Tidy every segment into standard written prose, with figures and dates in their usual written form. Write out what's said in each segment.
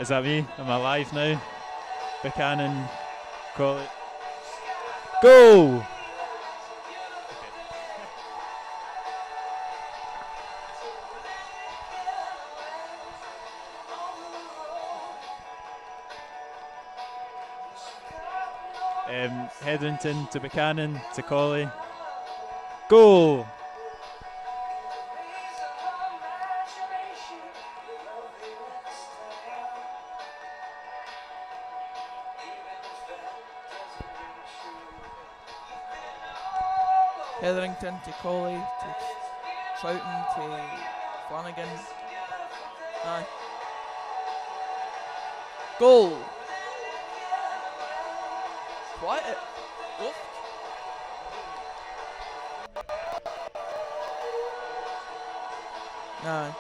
Is that me? Am I live now? Buchanan, call it. Go! Hetherington to Buchanan to Colley. Goal! Hetherington to Colley to Troughton to Flanagan. Aye. Goal! Quiet. Oof. Aye.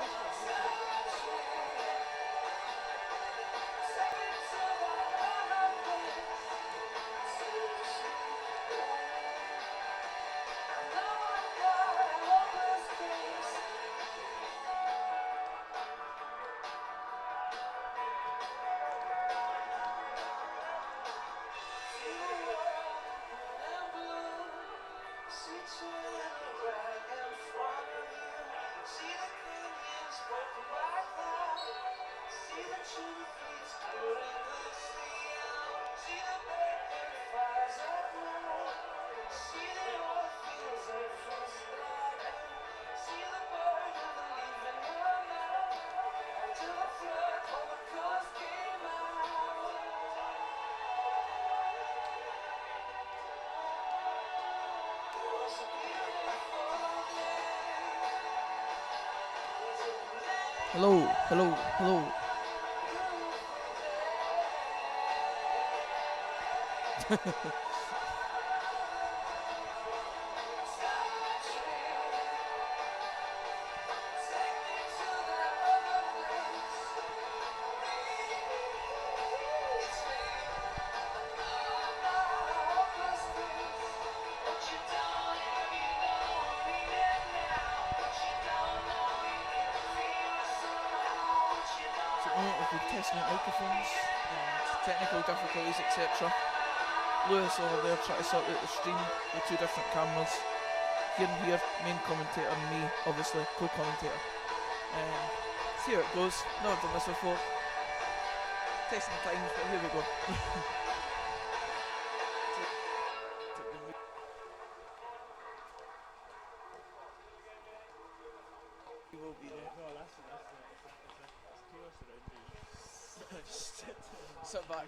Hello, hello, hello. Testing out microphones and technical difficulties, etc. Lewis over there trying to sort out the stream with two different cameras. Here and here, main commentator and me, obviously, co-commentator. See how it goes. Never done this before. Testing times, but here we go. We will be there. No, that's chaos around me. Just sit back.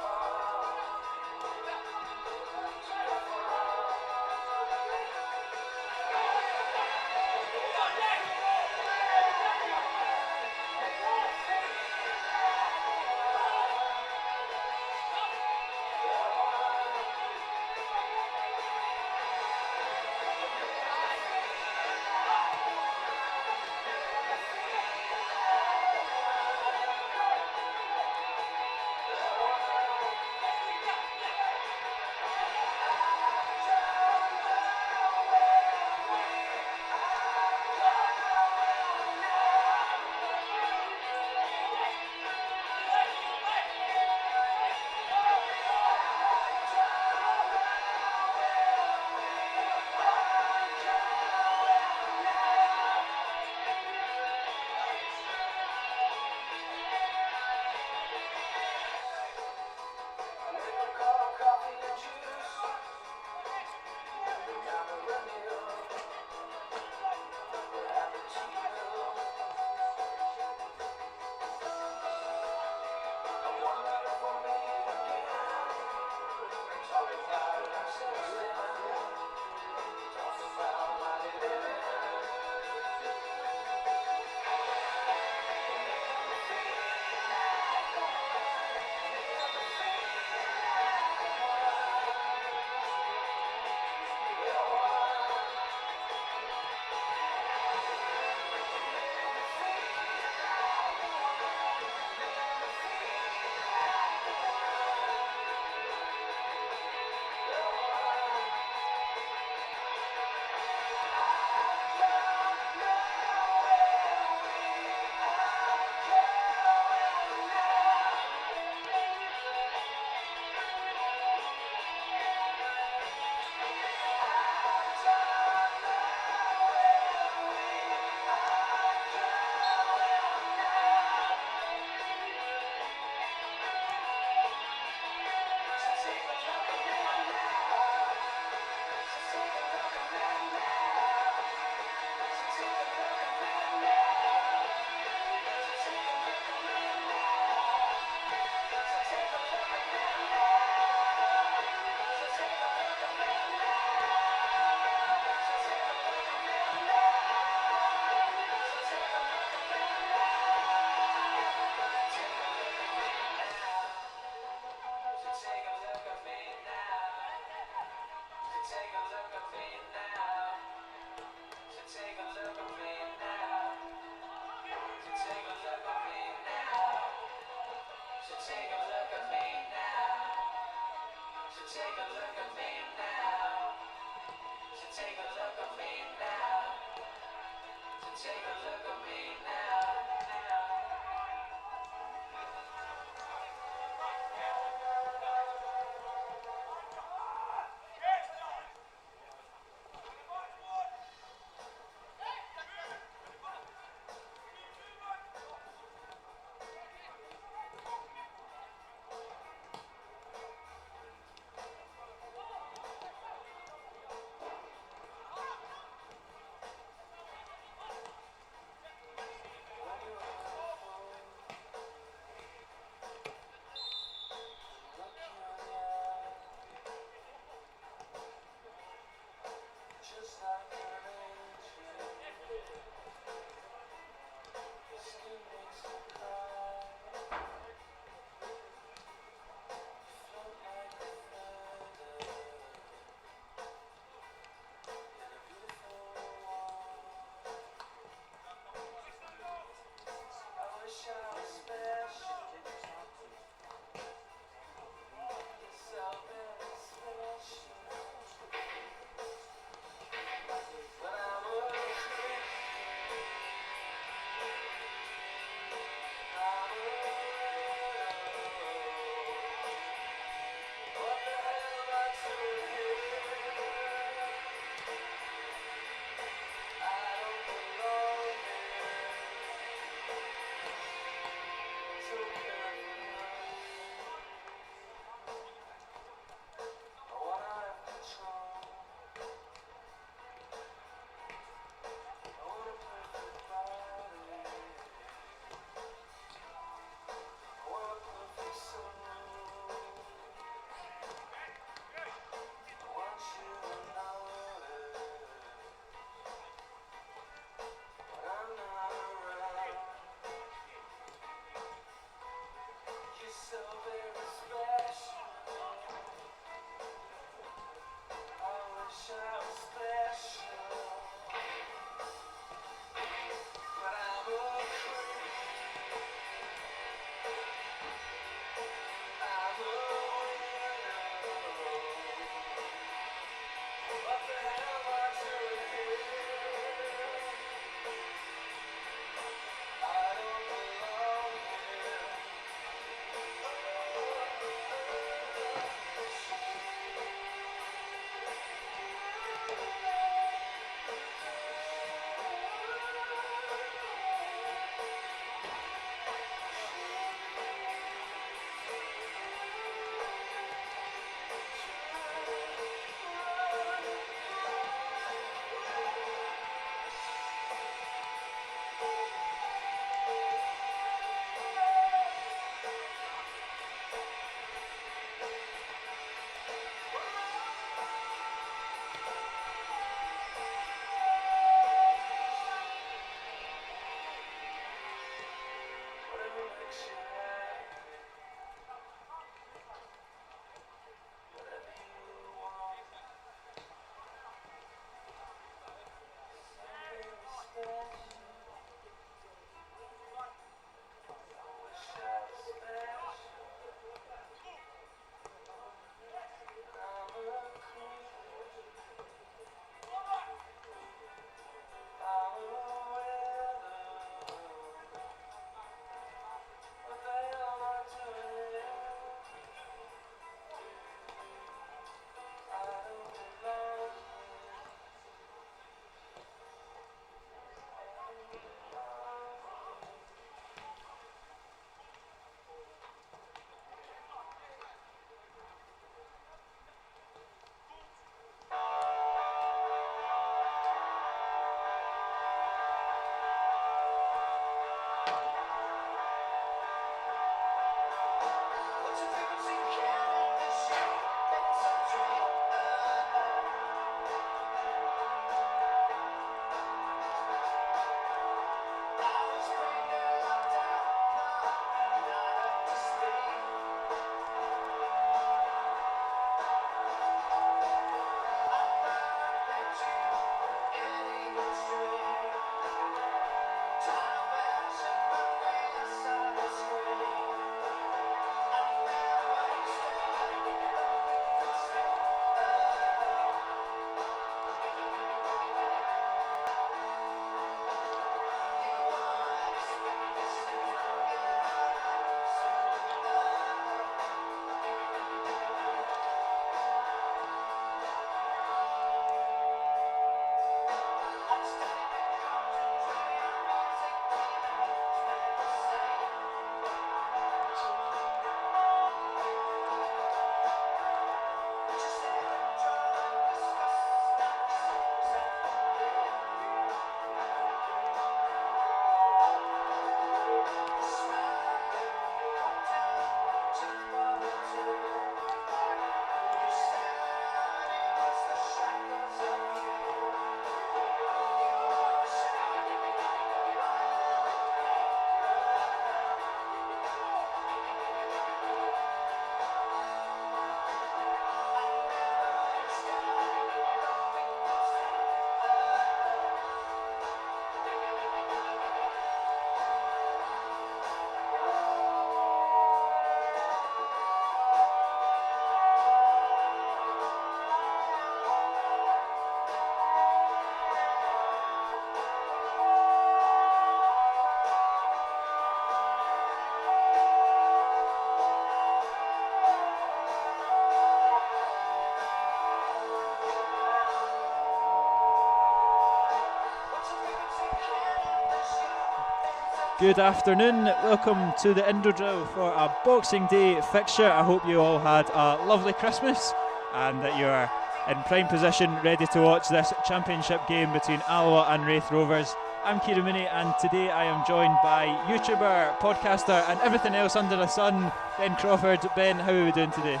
Good afternoon, welcome to the Indo Drill for a Boxing Day fixture. I hope you all had a lovely Christmas and that you are in prime position ready to watch this championship game between Alloa and Raith Rovers. I'm Kieran Mooney and today I am joined by YouTuber, podcaster and everything else under the sun, Ben Crawford. Ben, how are we doing today?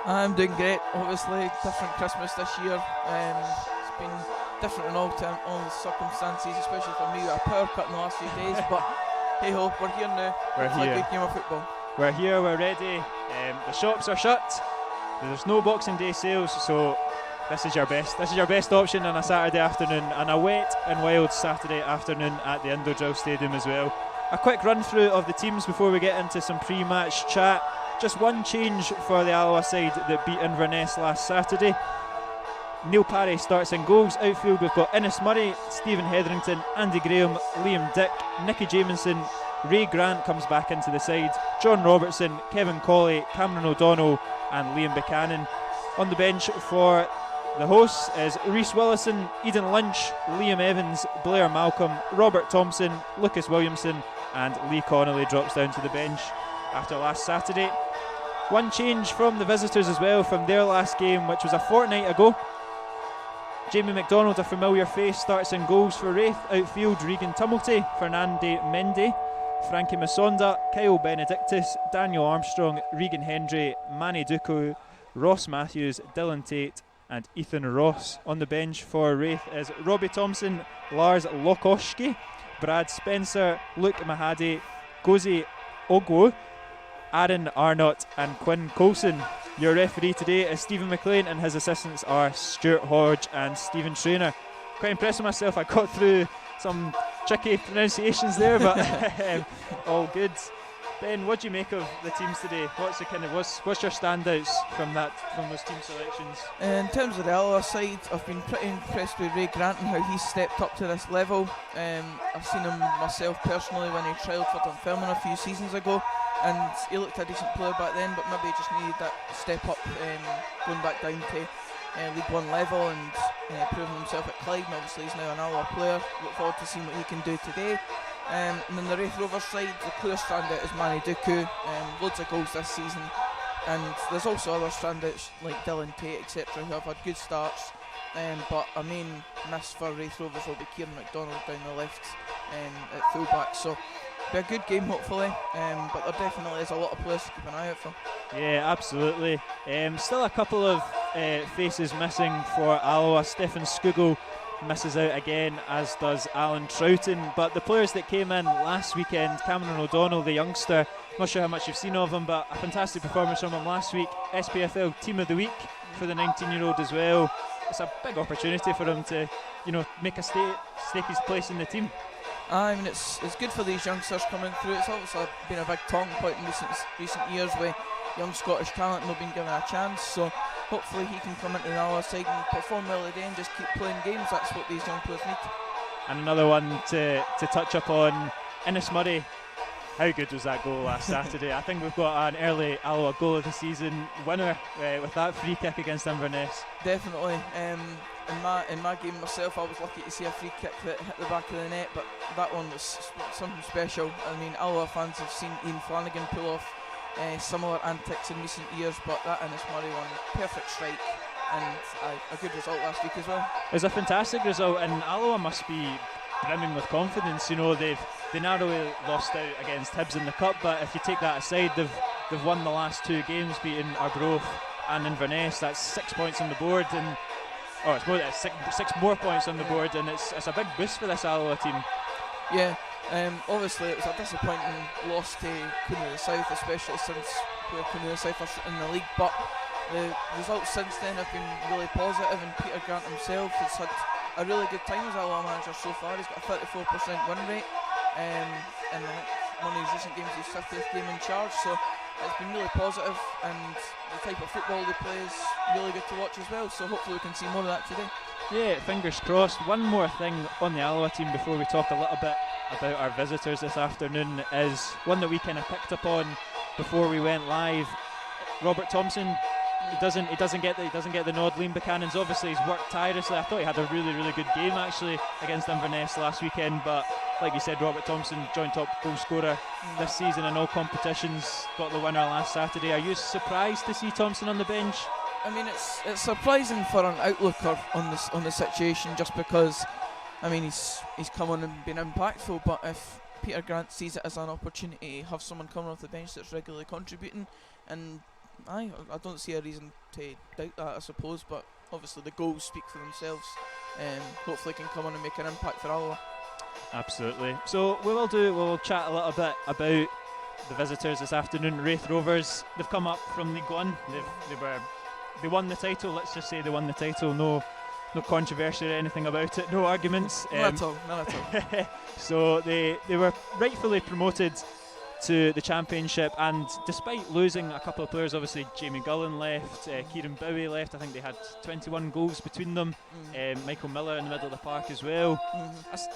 I'm doing great. Obviously, different Christmas this year. It's been different in all the circumstances, especially for me with a power cut in the last few days, but hey ho, we're here now. We're here. A good game of football. We're here, we're ready. The shops are shut. There's no Boxing Day sales, so this is your best option on a Saturday afternoon, and a wet and wild Saturday afternoon at the Indo Drill Stadium as well. A quick run through of the teams before we get into some pre-match chat. Just one change for the Alloa side that beat Inverness last Saturday. Neil Parry starts in goals. Outfield we've got Innes Murray, Stephen Hetherington, Andy Graham, Liam Dick, Nicky Jamieson, Ray Grant comes back into the side, John Robertson, Kevin Colley, Cameron O'Donnell and Liam Buchanan. On the bench for the hosts is Rhys Willison, Eden Lynch, Liam Evans, Blair Malcolm, Robert Thompson, Lucas Williamson and Lee Connolly drops down to the bench after last Saturday. One change from the visitors as well from their last game, which was a fortnight ago. Jamie McDonald, a familiar face, starts in goals for Raith. Outfield Regan Tumulty, Fernande Mendy, Frankie Masonda, Kyle Benedictus, Daniel Armstrong, Regan Hendry, Manny Duku, Ross Matthews, Dylan Tate and Ethan Ross. On the bench for Raith is Robbie Thompson, Lars Lokoski, Brad Spencer, Luke Mahadi, Gozi Ogwo, Aaron Arnott and Quinn Coulson. Your referee today is Stephen McLean and his assistants are Stuart Hodge and Stephen Trainer. Quite impressed with myself, I got through some tricky pronunciations there, but all good. Ben, what do you make of the teams today? What's your standouts from those team selections? In terms of the Alloa side, I've been pretty impressed with Ray Grant and how he's stepped up to this level. I've seen him myself personally when he trialled for Dunfermline a few seasons ago, and he looked a decent player back then, but maybe he just needed that step up, going back down to League One level and proving himself at Clyde. And obviously he's now an Alloa player. Look forward to seeing what he can do today. And then the Raith Rovers side, the clear standout is Manny Duku. Loads of goals this season, and there's also other standouts like Dylan Tate, etc., who have had good starts. But a main miss for Raith Rovers will be Kieran McDonald down the left at fullback. So be a good game hopefully, but there definitely is a lot of players to keep an eye out for. Yeah, absolutely. Still a couple of faces missing for Alloa. Stefan Skugel misses out again, as does Alan Troughton, but the players that came in last weekend, Cameron O'Donnell, the youngster, not sure how much you've seen of him, but a fantastic performance from him last week. SPFL Team of the Week for the 19-year-old as well. It's a big opportunity for him to, make a stake his place in the team. I mean, it's good for these youngsters coming through. It's obviously been a big talking point in recent years with young Scottish talent not being given a chance, so hopefully he can come into the Alloa side and perform well today and just keep playing games. That's what these young players need. And another one to touch up on, Innes Murray. How good was that goal last Saturday? I think we've got an early Alloa goal of the season winner with that free kick against Inverness. Definitely. In my game myself, I was lucky to see a free kick that hit the back of the net, but that one was something special. I mean, Alloa fans have seen Ian Flanagan pull off similar antics in recent years, but that Innes Murray one, perfect strike and a good result last week as well. It was a fantastic result, and Alloa must be brimming with confidence. They narrowly lost out against Hibs in the Cup, but if you take that aside, they've won the last two games, beating Arbroath and Inverness. That's 6 points on the board, and it's more, six more points on the board, and it's a big boost for this Alloa team. Yeah. Obviously it was a disappointing loss to Queen of the South, especially since Queen of the South are in the league, but the results since then have been really positive, and Peter Grant himself has had a really good time as Alloa manager so far. He's got a 34% win rate, and one of his recent games his 50th game in charge, so it's been really positive, and the type of football they play is really good to watch as well, so hopefully we can see more of that today. Yeah, fingers crossed. One more thing on the Alloa team before we talk a little bit about our visitors this afternoon is one that we kind of picked up on before we went live. Robert Thompson he doesn't get the nod. Liam Buchanan's obviously he's worked tirelessly. I thought he had a really good game actually against Inverness last weekend, but like you said, Robert Thompson, joint top goal scorer this season in all competitions, got the winner last Saturday. Are you surprised to see Thompson on the bench? I mean, it's surprising for an outlooker on the situation, just because I mean he's come on and been impactful, but if Peter Grant sees it as an opportunity to have someone coming off the bench that's regularly contributing, and I don't see a reason to doubt that, I suppose, but obviously the goals speak for themselves. Hopefully can come on and make an impact for Alloa. Absolutely. So we'll chat a little bit about the visitors this afternoon, Raith Rovers. They've come up from League One. They won the title. Let's just say they won the title. No controversy or anything about it. No arguments. None at all. So they were rightfully promoted to the championship, and despite losing a couple of players, obviously Jamie Gullen left, Kieran Bowie left. I think they had 21 goals between them. Michael Miller in the middle of the park as well. That's,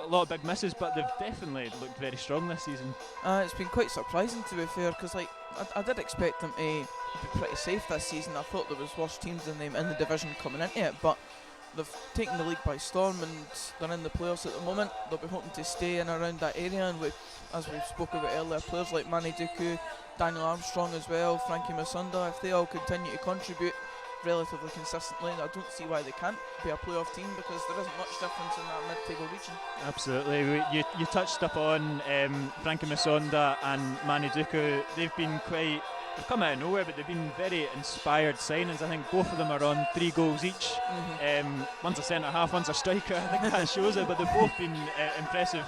a lot of big misses, but they've definitely looked very strong this season. It's been quite surprising, to be fair, because I did expect them to be pretty safe this season. I thought there was worse teams than them in the division coming into it, but they've taken the league by storm and they're in the playoffs at the moment. They'll be hoping to stay in around that area, and as we've spoken about earlier, players like Manny Duku, Daniel Armstrong as well, Frankie Masunda, if they all continue to contribute relatively consistently, I don't see why they can't be a playoff team, because there isn't much difference in that mid-table region. Absolutely. You touched upon Frankie Masunda and Manny Duku. They've come out of nowhere, but they've been very inspired signings. I think both of them are on 3 goals each. One's a centre half, one's a striker. I think that shows it, but they've both been impressive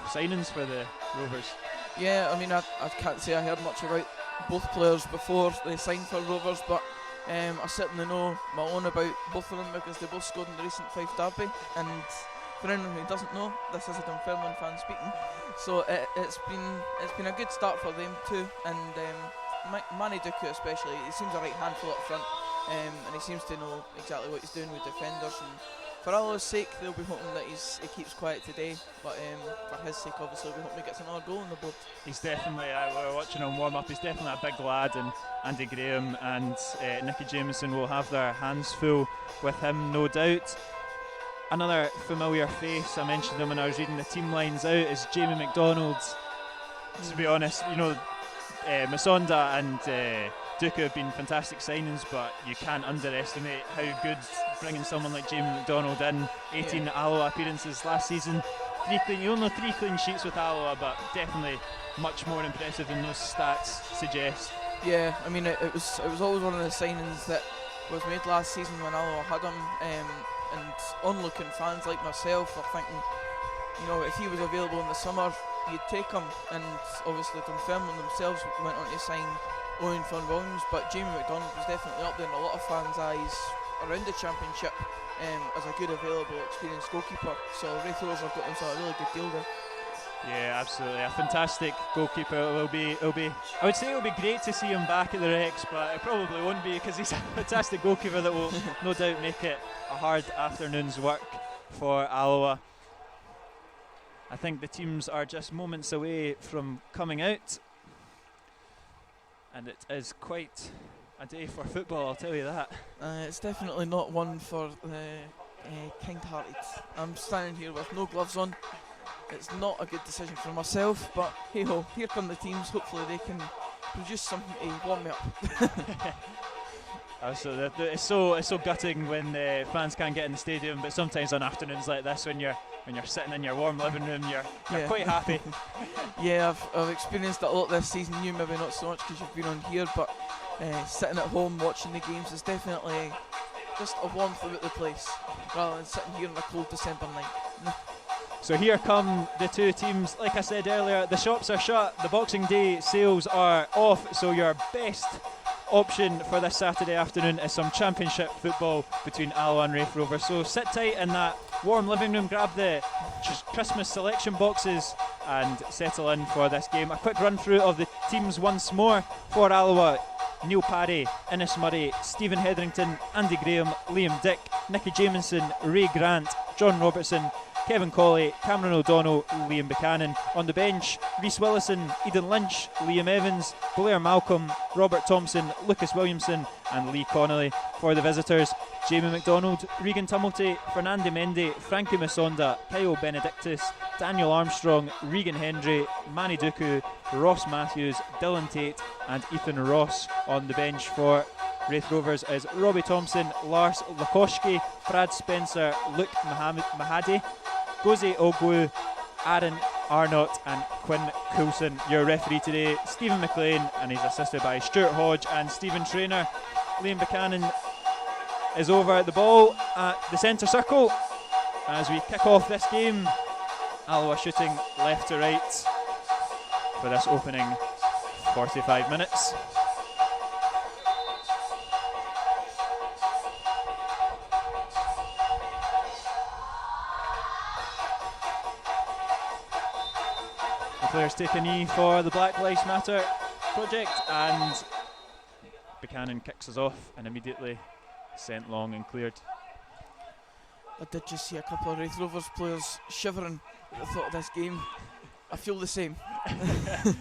signings for the Rovers. Yeah, I mean, I can't say I heard much about both players before they signed for Rovers, but I certainly know my own about both of them, because they both scored in the recent Fife derby. And for anyone who doesn't know, this is a Dunfermline fan speaking. So it's been a good start for them too. And Manny Duku especially, he seems a right handful up front, and he seems to know exactly what he's doing with defenders. And for Alloa's sake, they'll be hoping that he keeps quiet today, but for his sake, obviously, we hope he gets another goal on the board. He's definitely, we were watching him warm up, he's definitely a big lad, and Andy Graham and Nicky Jameson will have their hands full with him, no doubt. Another familiar face, I mentioned him when I was reading the team lines out, is Jamie McDonald. To be honest, Masonda and Duka have been fantastic signings, but you can't underestimate how good bringing someone like Jamie McDonald in. 18 Alloa appearances last season. Only 3 clean sheets with Alloa, but definitely much more impressive than those stats suggest. Yeah, I mean it was always one of the signings that was made last season when Alloa had him, and onlooking fans like myself are thinking, if he was available in the summer, you'd take him. And obviously Dunfermline themselves went on to sign Owen Von Williams, but Jamie McDonald was definitely up there in a lot of fans' eyes around the championship as a good, available, experienced goalkeeper. So Raith Rovers have got themselves a really good deal there. Yeah, absolutely, a fantastic goalkeeper. I would say it'll be great to see him back at the Rex, but it probably won't be, because he's a fantastic goalkeeper that will no doubt make it a hard afternoon's work for Alloa. I think the teams are just moments away from coming out, and it is quite a day for football, I'll tell you that. It's definitely not one for kind-hearted. I'm standing here with no gloves on. It's not a good decision for myself, but hey ho, here come the teams. Hopefully they can produce something to warm me up. Absolutely. It's so gutting when fans can't get in the stadium, but sometimes on afternoons like this, when you're sitting in your warm living room, you're quite happy. Yeah, I've experienced it a lot this season. You maybe not so much because you've been on here, but sitting at home watching the games is definitely just a warmth about the place, rather than sitting here on a cold December night. So here come the two teams. Like I said earlier, the shops are shut, the Boxing Day sales are off, so your best option for this Saturday afternoon is some championship football between Alloa and Raith Rovers. So sit tight in that warm living room, grab the Christmas selection boxes and settle in for this game. A quick run through of the teams once more. For Alloa: Neil Parry, Innes Murray, Stephen Hetherington, Andy Graham, Liam Dick, Nicky Jameson, Ray Grant, John Robertson, Kevin Colley, Cameron O'Donnell, Liam Buchanan. On the bench, Rhys Willison, Eden Lynch, Liam Evans, Blair Malcolm, Robert Thompson, Lucas Williamson and Lee Connolly. For the visitors, Jamie McDonald, Regan Tumulty, Fernando Mendy, Frankie Masonda, Kyle Benedictus, Daniel Armstrong, Regan Hendry, Manny Duku, Ross Matthews, Dylan Tate and Ethan Ross. On the bench for Raith Rovers is Robbie Thompson, Lars Lakoshki, Brad Spencer, Luke Mahadi, Gozi Ogwu, Aaron Arnott and Quinn Coulson. Your referee today, Stephen McLean, and he's assisted by Stuart Hodge and Stephen Traynor. Liam Buchanan is over the ball at the centre circle as we kick off this game. Alloa shooting left to right for this opening 45 minutes. The players take a knee for the Black Lives Matter project, and Buchanan kicks us off and immediately sent long and cleared. I did just see a couple of Raith Rovers players shivering at the thought of this game. I feel the same. I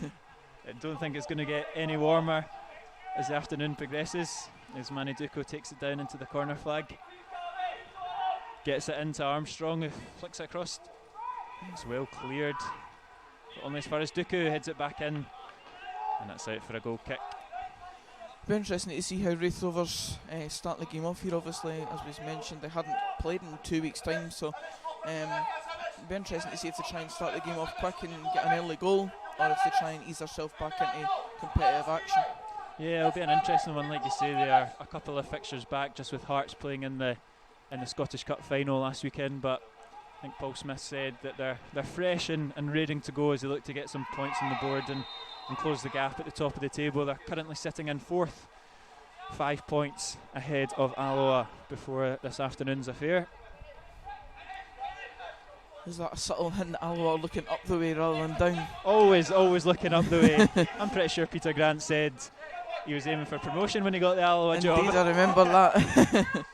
don't think it's going to get any warmer as the afternoon progresses, as Manny Duco takes it down into the corner flag, gets it into Armstrong, who flicks it across. It's well cleared, but only as far as Duco heads it back in, and that's out for a goal kick. Be interesting to see how Raith Rovers start the game off here. Obviously, as was mentioned, they hadn't played in 2 weeks' time, so be interesting to see if they try and start the game off quick and get an early goal, or if they try and ease themselves back into competitive action. Yeah, it'll be an interesting one. Like you say, they are a couple of fixtures back, just with Hearts playing in the Scottish Cup final last weekend. But I think Paul Smith said that they're fresh and raring to go as they look to get some points on the board and close the gap at the top of the table. They're currently sitting in 4th, 5 points ahead of Alloa before this afternoon's affair. Is that a subtle hint that Alloa are looking up the way rather than down? Always looking up the way. I'm pretty sure Peter Grant said he was aiming for promotion when he got the Alloa job. Indeed, I remember that.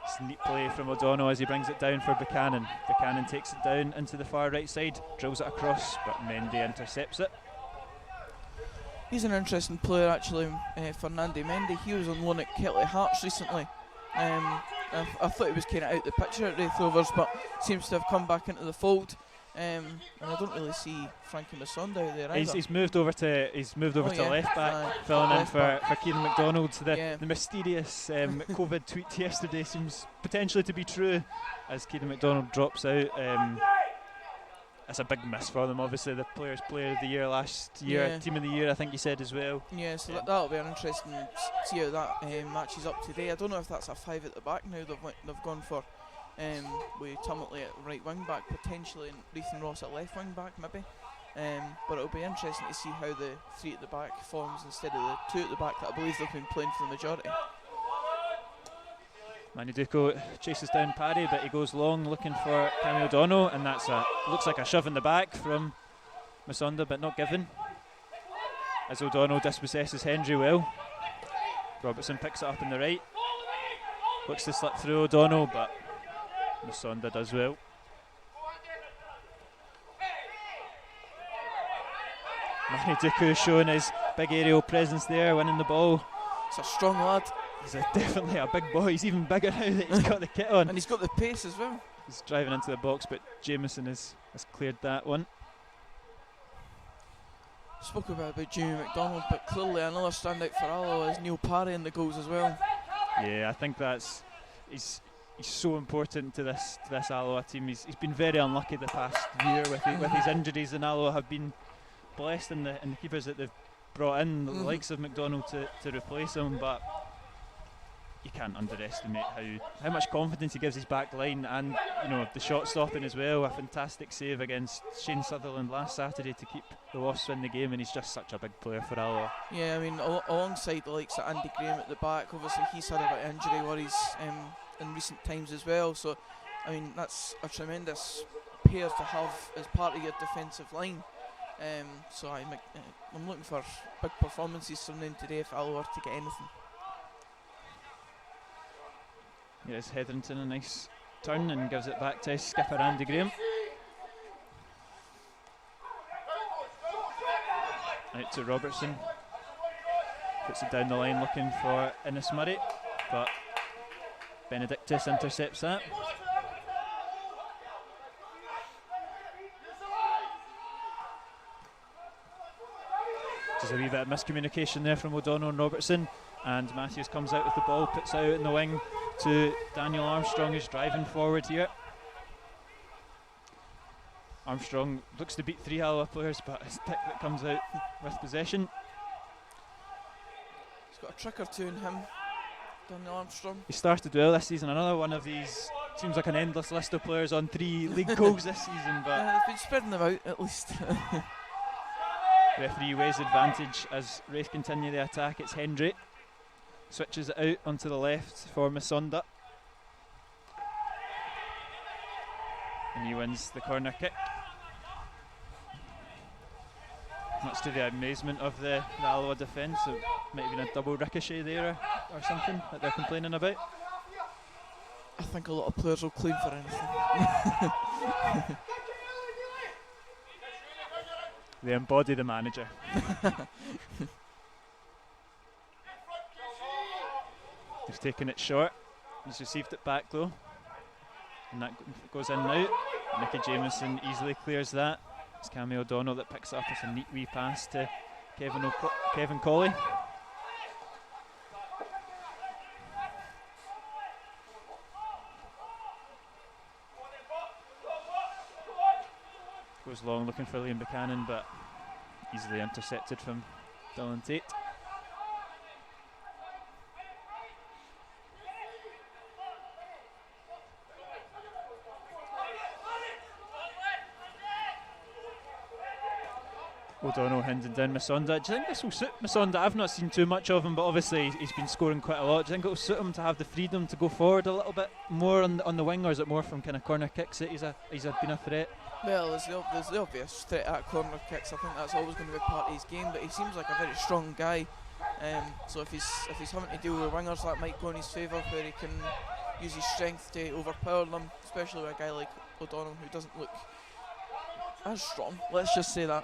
It's neat play from O'Donnell as he brings it down for Buchanan. Buchanan takes it down into the far right side, drills it across, but Mendy intercepts it. He's an interesting player actually, Fernando Mendy. He was on loan at Ketley Hearts recently. I thought he was kind of out the picture at Raith Rovers, but seems to have come back into the fold. And I don't really see Frankie Masonda out there either. He's moved over to left back, filling in for Kieran McDonald. The mysterious COVID tweet yesterday seems potentially to be true, as Kieran McDonald drops out. That's a big miss for them. Obviously, the Players' Player of the Year last year, Team of the Year, I think you said as well. Yeah, so that'll be an interesting to see how that matches up today. I don't know if that's a 5 at the back now. They've gone for with Tumulty at right wing back potentially, and Reith and Ross at left wing back maybe. But it'll be interesting to see how the 3 at the back forms instead of the 2 at the back that I believe they've been playing for the majority. Manny Duco chases down Paddy, but he goes long looking for Cammy O'Donnell, and that's looks like a shove in the back from Masonda, but not given, as O'Donnell dispossesses Hendry well. Robertson picks it up in the right, looks to slip through O'Donnell, but Masonda does well. Manny Duku showing his big aerial presence there, winning the ball. It's a strong lad. He's definitely a big boy. He's even bigger now that he's got the kit on. And he's got the pace as well. He's driving into the box, but Jameson has cleared that one. Spoke about Jamie McDonald, but clearly another standout for Alloa is Neil Parry in the goals as well. Yeah, I think he's so important to this Alloa team. He's been very unlucky the past year with his injuries, and Alloa have been blessed in the keepers that they've brought in, the likes of McDonald to replace him, but you can't underestimate how much confidence he gives his back line, and the shot stopping as well. A fantastic save against Shane Sutherland last Saturday to keep the Wasps in the game, and he's just such a big player for Alloa. Yeah, I mean alongside the likes of Andy Graham at the back, obviously he's had a bit of injury worries in recent times as well, so I mean that's a tremendous pair to have as part of your defensive line. So I'm looking for big performances from them today if Alloa are to get anything. Yeah, it's Hetherington, a nice turn and gives it back to skipper Andy Graham. Out to Robertson. Puts it down the line looking for Innes Murray, but Benedictus intercepts that. Just a wee bit of miscommunication there from O'Donnell and Robertson, and Matthews comes out with the ball, puts out in the wing to Daniel Armstrong, who's driving forward here. Armstrong looks to beat 3 Alloa players, but his pick that comes out with possession. He's got a trick or two in him, Daniel Armstrong. He started well this season, another one of these, seems like an endless list of players on 3 league goals this season, but they've been spreading them out at least. referee weighs advantage as Raith continue the attack. It's Hendry, switches it out onto the left for Masonda, and he wins the corner kick, much to the amazement of the Alloa defence. So it might have been a double ricochet there or something that they're complaining about. I think a lot of players will claim for anything. They embody the manager. He's taken it short. He's received it back though, and that goes in now. Nicky Jamieson easily clears that. It's Cammy O'Donnell that picks it up. It's a neat wee pass to Kevin Colley. Goes long looking for Liam Buchanan, but easily intercepted from Dylan Tate. O'Donnell handing down Masonda. Do you think this will suit Masonda? I've not seen too much of him, but obviously he's been scoring quite a lot. Do you think it will suit him to have the freedom to go forward a little bit more on the wing, or is it more from kind of corner kicks that he's been a threat? Well, there's the obvious threat at corner kicks. I think that's always going to be part of his game, but he seems like a very strong guy. So if he's having to deal with wingers, that might go in his favour, where he can use his strength to overpower them, especially with a guy like O'Donnell who doesn't look as strong. Let's just say that.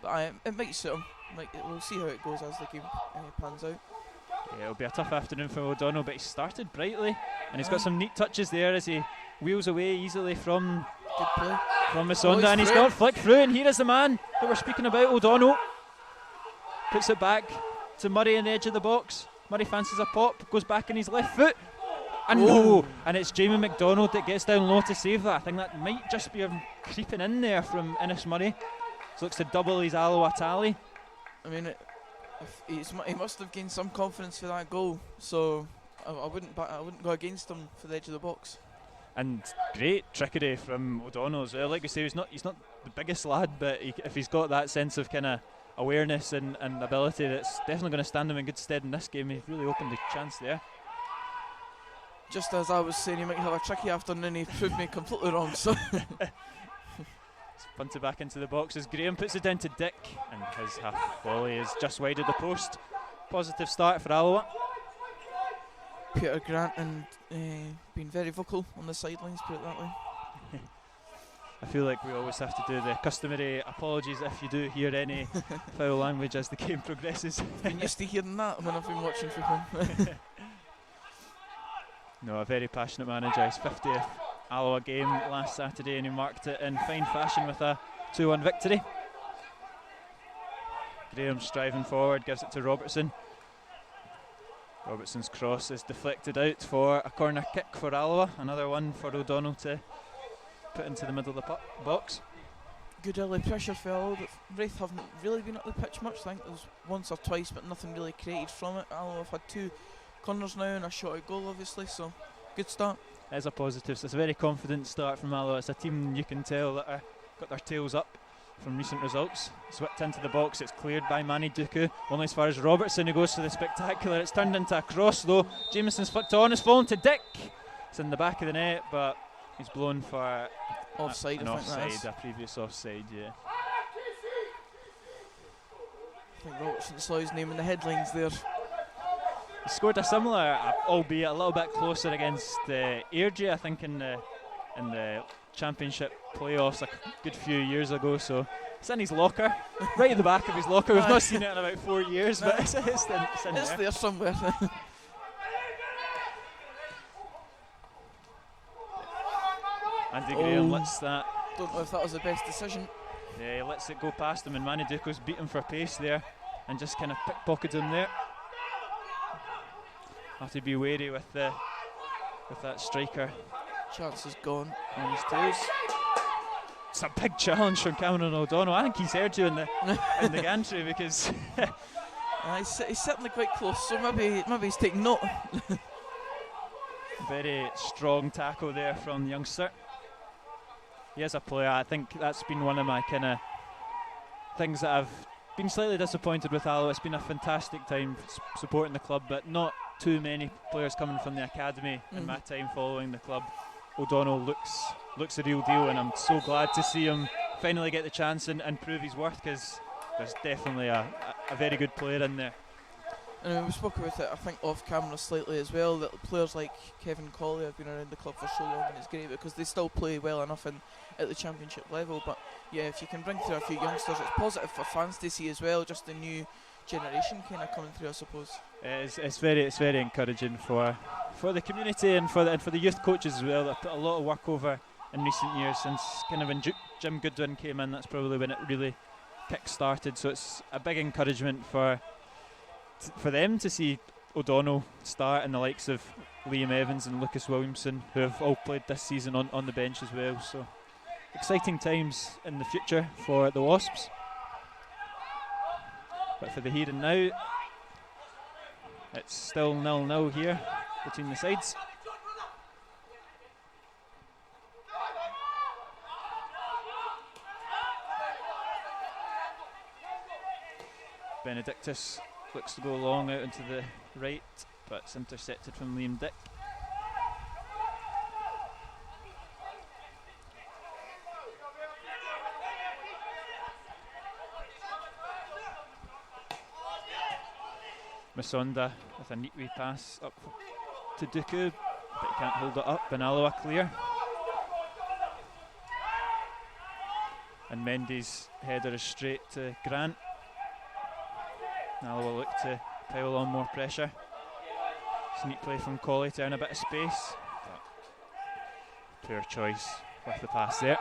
But it might suit him. We'll see how it goes as the game pans out. Yeah, it'll be a tough afternoon for O'Donnell, but he started brightly, and he's got some neat touches there as he wheels away easily from Masonda, and he's got flick through, and here is the man that we're speaking about, O'Donnell. Puts it back to Murray on the edge of the box. Murray fancies a pop, goes back on his left foot, and no! And it's Jamie McDonald that gets down low to save that. I think that might just be creeping in there from Innes Murray. So looks to double his Alloa tally. I mean, he must have gained some confidence for that goal. So I wouldn't go against him for the edge of the box. And great trickery from O'Donnell as well. Like we say, he's not the biggest lad, but if he's got that sense of kind of awareness and ability, that's definitely going to stand him in good stead in this game. He's really opened the chance there. Just as I was saying, he might have a tricky afternoon, he proved me completely wrong. So. Punted back into the box as Graham puts it down to Dick, and his half volley is just wide of the post. Positive start for Alloa. Peter Grant and being very vocal on the sidelines, put it that way. I feel like we always have to do the customary apologies if you do hear any foul language as the game progresses. I've been used to hearing that when I've been watching for him. No, a very passionate manager. His 50th Alloa game last Saturday, and he marked it in fine fashion with a 2-1 victory. Graham striving forward, gives it to Robertson. Robertson's cross is deflected out for a corner kick for Alloa. Another one for O'Donnell to put into the middle of the box. Good early pressure for Alloa, but Raith haven't really been up the pitch much. I think there was once or twice, but nothing really created from it. Alloa have had 2 corners now and a shot at goal, obviously, so good start. It's a positive. So it's a very confident start from Alloa. It's a team you can tell that are got their tails up from recent results. It's whipped into the box. It's cleared by Manny Duku. Only as far as Robertson, who goes for the spectacular. It's turned into a cross though. Jamieson's flicked on. It's fallen to Dick. It's in the back of the net, but he's blown for offside. An offside, a previous offside. Yeah. I think Robertson saw his name in the headlines there. He scored a similar, albeit a little bit closer, against Airdrie, I think, in the Championship playoffs a good few years ago. So it's in his locker, right at the back of his locker. We've not seen it in about 4 years, but it's in there somewhere. Andy Graham lets that. Don't know if that was the best decision. Yeah, he lets it go past him, and Manny Duco's beat him for pace there, and just kind of pickpocketed him there. Have to be wary with that striker. Chance is gone on his toes. It's a big challenge from Cameron O'Donnell. I think he's heard you in the gantry, because he's certainly quite close, so maybe he's taking note. Very strong tackle there from the youngster. He is a player. I think that's been one of my kind of things that I've been slightly disappointed with Alloa. It's been a fantastic time supporting the club, but not too many players coming from the academy in my time following the club. O'Donnell looks the real deal, and I'm so glad to see him finally get the chance and prove his worth, because there's definitely a very good player in there. And we spoke about it, I think, off camera slightly as well, that players like Kevin Colley have been around the club for so long, and it's great because they still play well enough at the Championship level. But yeah, if you can bring through a few youngsters, it's positive for fans to see as well, just the new generation kind of coming through, I suppose. It's very encouraging for the community and for the youth coaches as well. They've put a lot of work over in recent years, since kind of when Jim Goodwin came in. That's probably when it really kick-started. So it's a big encouragement for them to see O'Donnell start, and the likes of Liam Evans and Lucas Williamson, who have all played this season on the bench as well. So exciting times in the future for the Wasps. But for the here and now, it's still 0-0 here between the sides. Benedictus looks to go long out into the right, but it's intercepted from Liam Dick. Masonda with a neat wee pass up to Duku, but he can't hold it up, and Alloa clear. And Mendy's header is straight to Grant. Alloa look to pile on more pressure. Neat play from Colley to earn a bit of space. But poor choice with the pass there.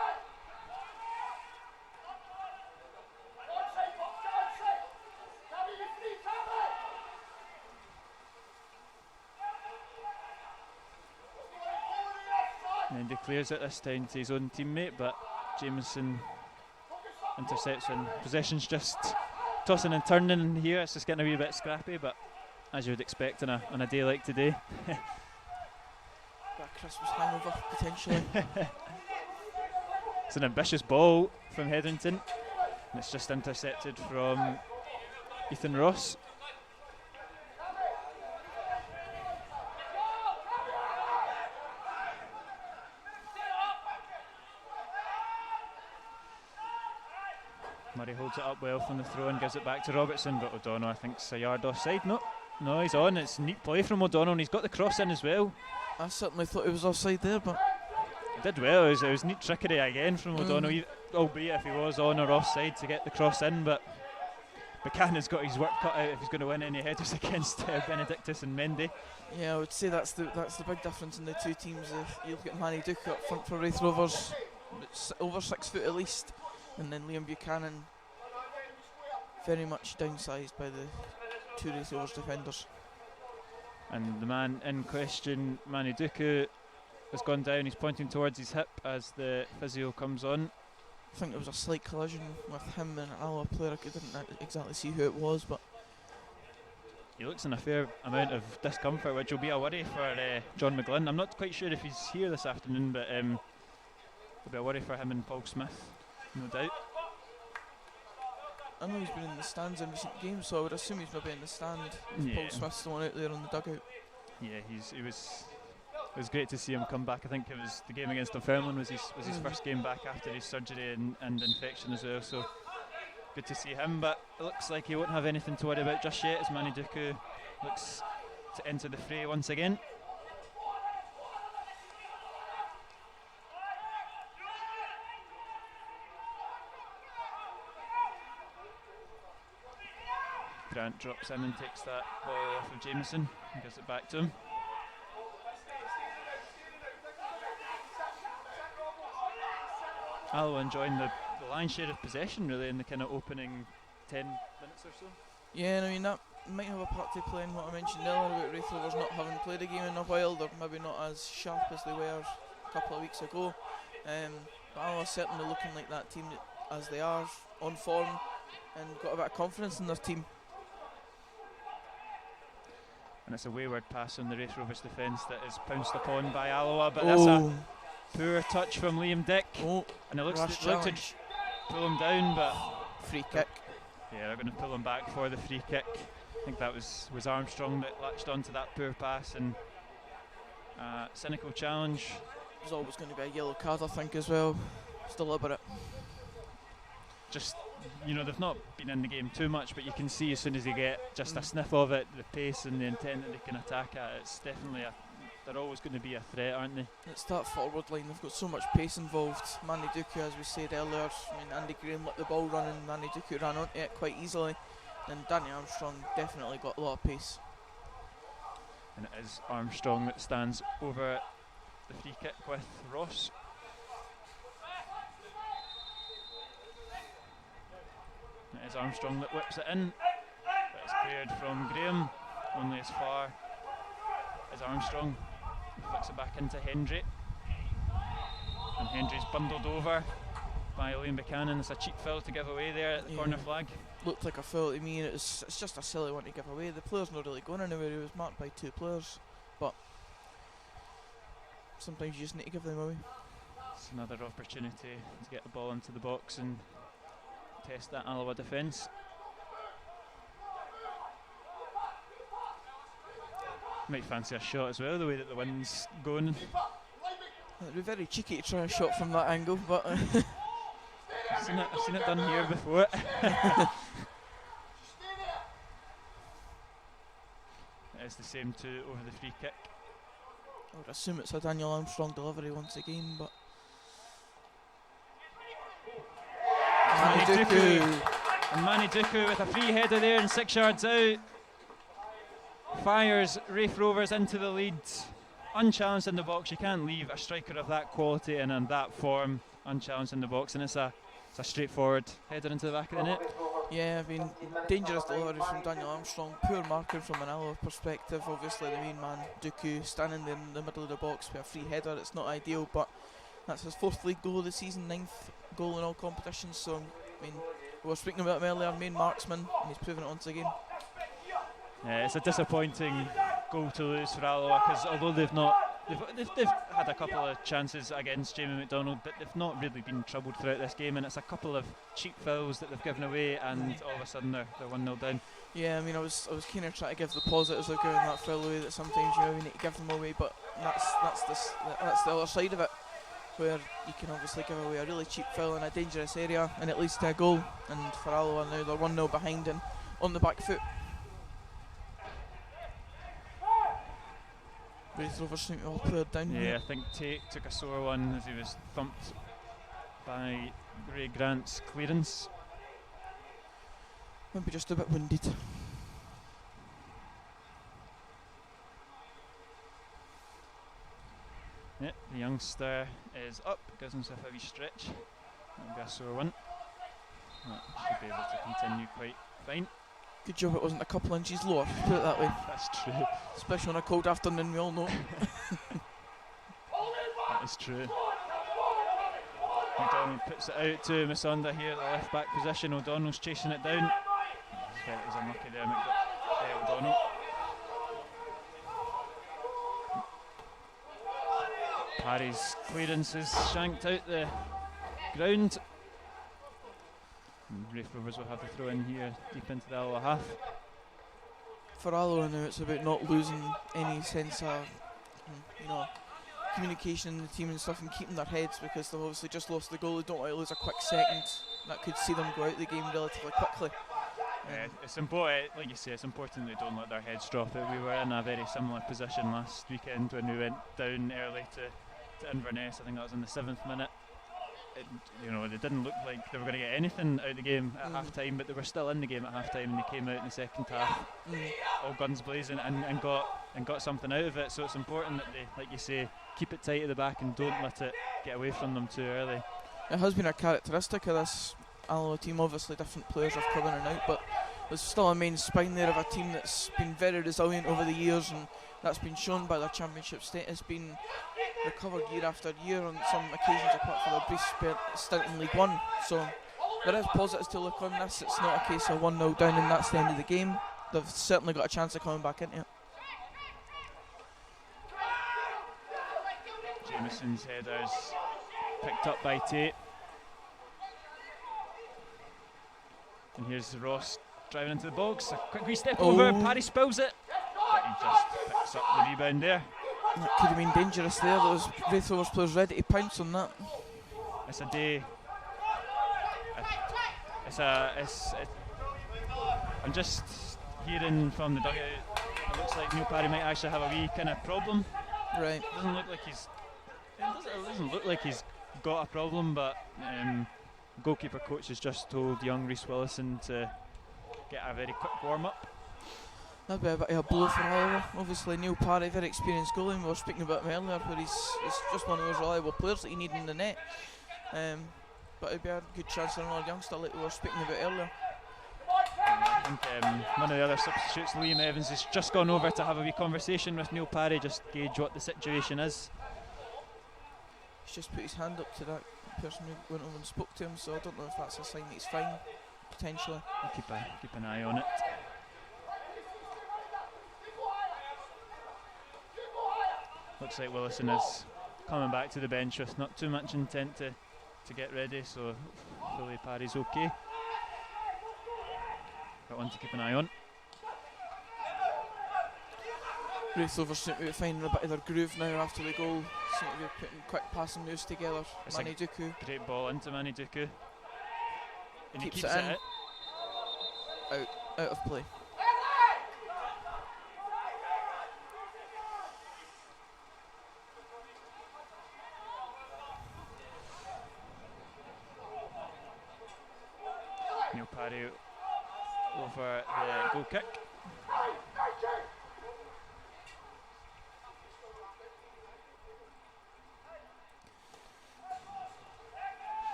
And he clears it this time to his own teammate, but Jameson intercepts, and possession's just tossing and turning in here. It's just getting a wee bit scrappy, but as you would expect on a day like today. Got a Christmas hangover, potentially. It's an ambitious ball from Hetherington, and it's just intercepted from Ethan Ross. Murray holds it up well from the throw and gives it back to Robertson, but O'Donnell, I think, is a yard offside. No, he's on. It's neat play from O'Donnell, and he's got the cross in as well. I certainly thought he was offside there, but he did well. It was neat trickery again from O'Donnell, albeit if he was on or offside, to get the cross in. But Buchanan's got his work cut out if he's going to win any headers against Benedictus and Mendy. Yeah, I would say that's the big difference in the two teams. If you look at Manny Duke up front for Raith Rovers, over 6 foot at least, and then Liam Buchanan very much downsized by the two Raith Rovers defenders. And the man in question, Manny Duku, has gone down. He's pointing towards his hip as the physio comes on. I think there was a slight collision with him and an Alloa player. I didn't exactly see who it was, but he looks in a fair amount of discomfort, which will be a worry for John McGlynn. I'm not quite sure if he's here this afternoon, but it'll be a worry for him and Paul Smith, no doubt. I know he's been in the stands in recent games, so I would assume he's maybe in the stand. Yeah. Paul Smith's the one out there on the dugout. Yeah, it was great to see him come back. I think it was the game against Dunfermline was his first game back after his surgery and infection as well. So good to see him, but it looks like he won't have anything to worry about just yet, as Manny Duku looks to enter the fray once again. Grant drops in and takes that ball off of Jameson and gives it back to him. Alloa enjoying the lion's share of possession really in the kind of opening 10 minutes or so. Yeah, and I mean that might have a part to play in what I mentioned earlier about Raith Rovers not having played a game in a while. They're maybe not as sharp as they were a couple of weeks ago. But Alloa certainly looking like that team as they are, on form and got a bit of confidence in their team. And it's a wayward pass on the Raith Rovers defence that is pounced upon by Alloa, but that's a poor touch from Liam Dick. And it looks to pull him down, but free kick. Yeah, they're going to pull him back for the free kick. I think that was Armstrong that latched onto that poor pass, and cynical challenge. There's always going to be a yellow card, I think, as well. It's deliberate. Just, you know, they've not been in the game too much, but you can see as soon as they get just a sniff of it, the pace and the intent that they can attack at, it's definitely they're always going to be a threat, aren't they? It's that forward line, they've got so much pace involved. Manny Duku, as we said earlier, I mean, Andy Graham let the ball run and Manny Duku ran onto it quite easily. And Danny Armstrong definitely got a lot of pace. And it is Armstrong that stands over the free kick with Ross. It is Armstrong that whips it in, but it's cleared from Graham, only as far as Armstrong. He flicks it back into Hendry, and Hendry's bundled over by Liam Buchanan. It's a cheap foul to give away there at the corner flag. Looked like a foul to me, and it's just a silly one to give away. The player's not really going anywhere. He was marked by two players, but sometimes you just need to give them away. It's another opportunity to get the ball into the box and test that Alloa defence. Might fancy a shot as well, the way that the wind's going. It'd be very cheeky to try a shot from that angle, but I've seen it done here before. It's the same two over the free kick. I would assume it's a Daniel Armstrong delivery once again, but Manny Duku. And Manny Duku with a free header there and 6 yards out. Fires Raith Rovers into the lead. Unchallenged in the box. You can't leave a striker of that quality and in that form unchallenged in the box, and it's a straightforward header into the back of the net. yeah, I mean, dangerous delivery from Daniel Armstrong, poor marking from an Alloa perspective. Obviously the main man, Duku, standing in the middle of the box with a free header. It's not ideal, but that's his 4th league goal of the season, 9th goal in all competitions. So, I mean, we were speaking about him earlier, main marksman, and he's proven it once again. Yeah, it's a disappointing goal to lose for Alloa, because although they've had a couple of chances against Jamie McDonald, but they've not really been troubled throughout this game, and it's a couple of cheap fouls that they've given away, and all of a sudden they're 1-0 down. Yeah, I mean, I was kind of trying to give the positives of giving that foul away, that sometimes you know we need to give them away, but that's the other side of it, where you can obviously give away a really cheap foul in a dangerous area and it leads to a goal. And for Alloa now, they're 1-0 behind and on the back foot. Raith Rovers seem to all cleared down. Yeah, I think Tate took a sore one as he was thumped by Ray Grant's clearance. Maybe just a bit winded. Yeah, the youngster is up, gives himself a wee stretch. That'll be a sore one. Should be able to continue quite fine. Good job it wasn't a couple inches lower, put it that way. That's true. Especially on a cold afternoon, we all know. That is true. McDonald puts it out to Masonda here at the left back position. O'Donnell's chasing it down. Felt it was unlucky there, O'Donnell. Parry's clearance is shanked out the ground. And Raith Rovers will have the throw in here deep into the Alloa half. For Alloa now, it's about not losing any sense of, communication in the team and stuff, and keeping their heads, because they've obviously just lost the goal. They don't want to lose a quick second. That could see them go out the game relatively quickly. It's important, like you say, it's important they don't let their heads drop it. We were in a very similar position last weekend when we went down early to Inverness. I think that was in the 7th minute. They didn't look like they were going to get anything out of the game at half time, but they were still in the game at half time, and they came out in the second half all guns blazing and got something out of it. So it's important that they, like you say, keep it tight at the back and don't let it get away from them too early. It has been a characteristic of this Alloa team. Obviously different players have come in and out, but there's still a main spine there of a team that's been very resilient over the years, and that's been shown by their championship status being recovered year after year on some occasions, apart from their brief stint in League One. So there is positives to look on this. It's not a case of 1-0 down and that's the end of the game. They've certainly got a chance of coming back into it. Jameson's headers picked up by Tate. And here's Ross driving into the box. A quick wee step over. Paddy spills it. But he just picks up the rebound there. That could have been dangerous there. Those Raith Rovers players ready to pounce on that. It's a day. I'm just hearing from the dugout. It looks like Neil Parry might actually have a wee kind of problem. Right. It doesn't look like he's got a problem, but goalkeeper coach has just told young Rhys Willison to get a very quick warm up. That'd be a bit of a blow for Alloa. Obviously Neil Parry, very experienced goalie, we were speaking about him earlier, where he's just one of those reliable players that you need in the net. But it'd be a good chance for another youngster like we were speaking about earlier. I think one of the other substitutes, Liam Evans, has just gone over to have a wee conversation with Neil Parry, just gauge what the situation is. He's just put his hand up to that person who went over and spoke to him, so I don't know if that's a sign that he's fine, potentially. I'll keep an eye on it. Looks like Willison is coming back to the bench with not too much intent to get ready, so hopefully Parry's okay. Got one to keep an eye on. Raith Rovers seem to be finding a bit of their groove now after the goal. Seem to be putting quick passing moves together. It's Manny Duku. Great ball into Manny Duku. And Keeps he keeps it in. Out of play. Neil Parry over the goal kick.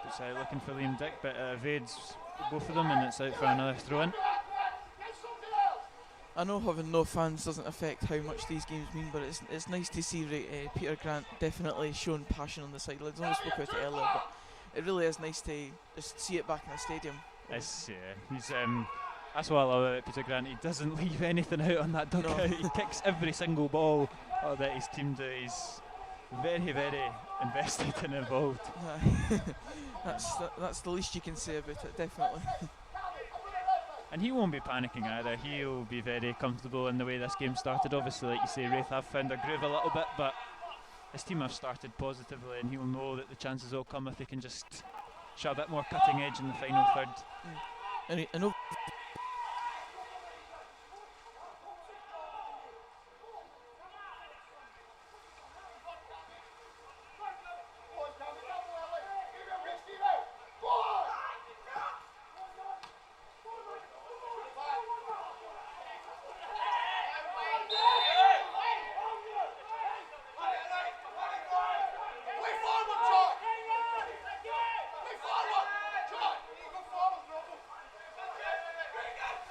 It's out looking for Liam Dick, but evades both of them, and it's out for another throw in. I know having no fans doesn't affect how much these games mean, but it's nice to see Peter Grant definitely showing passion on the sidelines. I know we spoke about it earlier, but it really is nice to just see it back in the stadium. He's that's what I love about Peter Grant. He doesn't leave anything out on that dugout. No. He kicks every single ball that his team do. He's very, very invested and involved. That's the least you can say about it, definitely. And he won't be panicking either. He'll be very comfortable in the way this game started. Obviously, like you say, Raith have found their groove a little bit, but his team have started positively, and he'll know that the chances will come if they can just show a bit more cutting edge in the final third. And I know.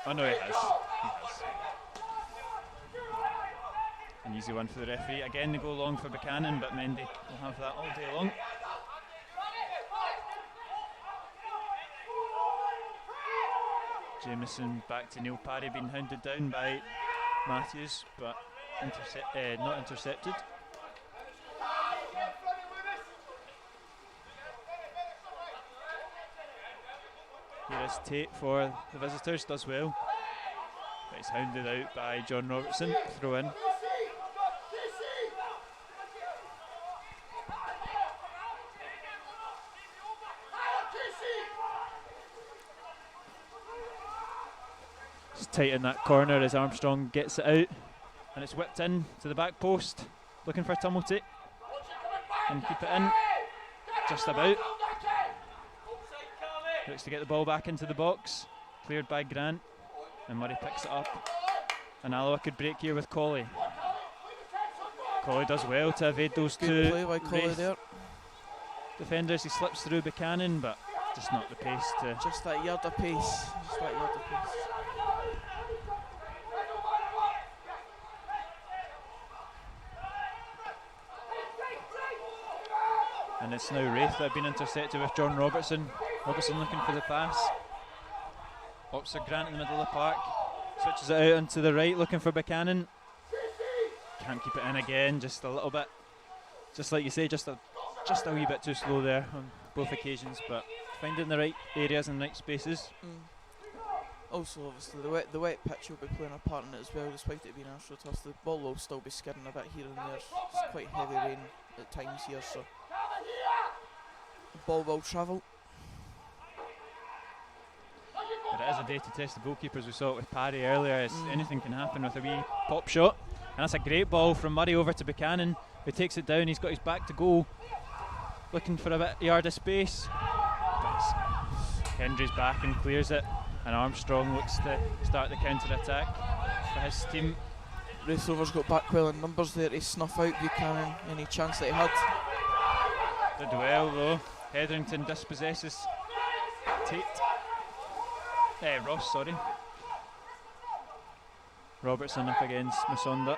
Oh no, he has. An easy one for the referee. Again, they go long for Buchanan, but Mendy will have that all day long. Jameson back to Neil Parry, being hounded down by Matthews, but not intercepted. Here is Tate for the visitors, does well. But he's hounded out by John Robertson, throw in. It's tight in that corner as Armstrong gets it out, and it's whipped in to the back post, looking for Tumulty, and keep it in, just about. Looks to get the ball back into the box, cleared by Grant, and Murray picks it up, and Alloa could break here with Colley. Colley does well to evade those Good two play by Colley there. defenders. He slips through Buchanan, but just not the pace to. Just that yard of pace. Just that yard of pace. And it's now Raith that have been intercepted with John Robertson. Robertson looking for the pass. Opposite Grant in the middle of the park. Switches it out onto the right, looking for Buchanan. Can't keep it in again, just a little bit. Just like you say, just a wee bit too slow there on both occasions, but finding the right areas and right spaces. Also, obviously, the wet pitch will be playing a part in it as well, despite it being AstroTurf. The ball will still be skidding a bit here and there. It's quite heavy rain at times here, so the ball will travel. But it is a day to test the goalkeepers. We saw it with Parry earlier. Anything can happen with a wee pop shot. And that's a great ball from Murray over to Buchanan, who takes it down. He's got his back to goal, looking for a yard of space. But Hendry's back and clears it, and Armstrong looks to start the counter-attack for his team. Raith Rovers got back well in numbers there to snuff out Buchanan any chance that he had. Did well though. Hetherington dispossesses Ross, sorry. Robertson up against Musonda.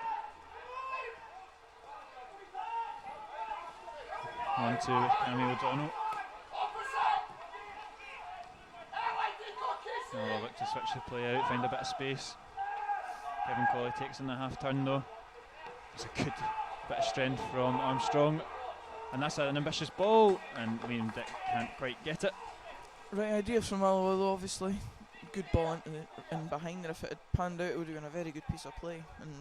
On to Cammy O'Donnell. Oh, look to switch the play out, find a bit of space. Kevin Colley takes in the half turn though. It's a good bit of strength from Armstrong. And that's an ambitious ball, and Liam Dick can't quite get it. Right idea from Alloa though, obviously. Good ball into in behind there. If it had panned out, it would have been a very good piece of play, and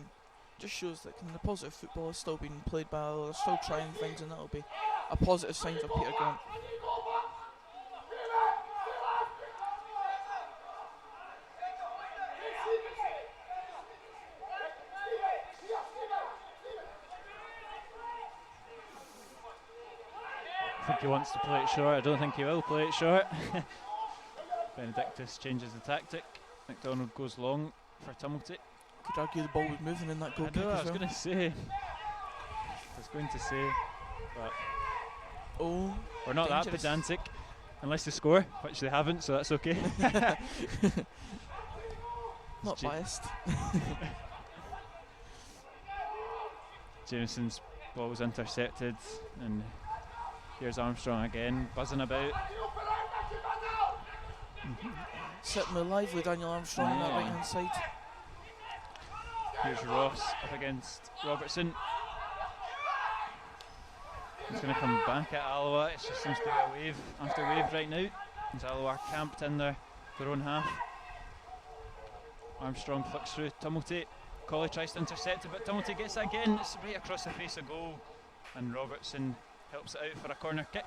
just shows that the positive football is still being played by Alloa. They're still trying things, and that'll be a positive sign for Peter Grant. I think he wants to play it short. I don't think he will play it short. Benedictus changes the tactic. McDonald goes long for Tumulty. Could argue the ball was moving in that goal kick I as was well. going to say. But we're not dangerous. that pedantic, unless they score, which they haven't, so that's okay. Not biased. Jameson's ball was intercepted, and here's Armstrong again, buzzing about. Sitting with lively Daniel Armstrong on that right hand side. Here's Ross up against Robertson. He's going to come back at Alloa. It just seems to be a wave after wave right now. As Alloa are camped in their own half. Armstrong flicks through Tumulty. Colley tries to intercept it, but Tumulty gets it again. It's right across the face of goal, and Robertson helps it out for a corner kick.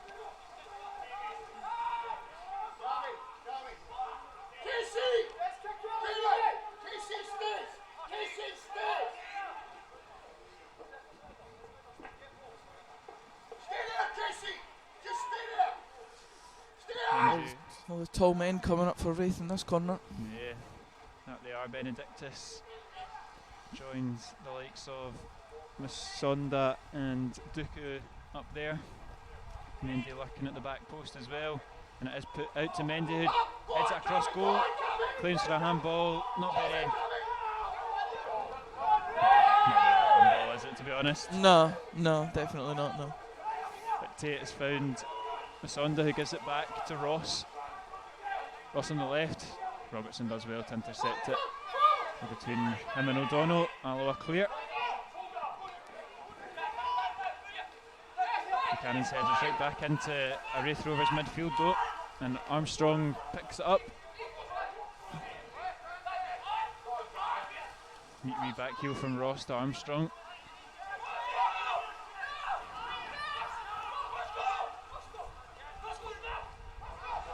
All the tall men coming up for Raith in this corner. Yeah, that they are. Benedictus joins the likes of Musonda and Dooku up there. Mendy looking at the back post as well, and it is put out to Mendy, who heads it across goal, claims for a handball. Not very handball, is it, to be honest? No, definitely not, no. But Tate has found Musonda, who gives it back to Ross. Ross on the left. Robertson does well to intercept it. Between him and O'Donnell, Alloa clear. Buchanan's headers right back into a Raith Rovers midfield though, and Armstrong picks it up. Wee back heel from Ross to Armstrong.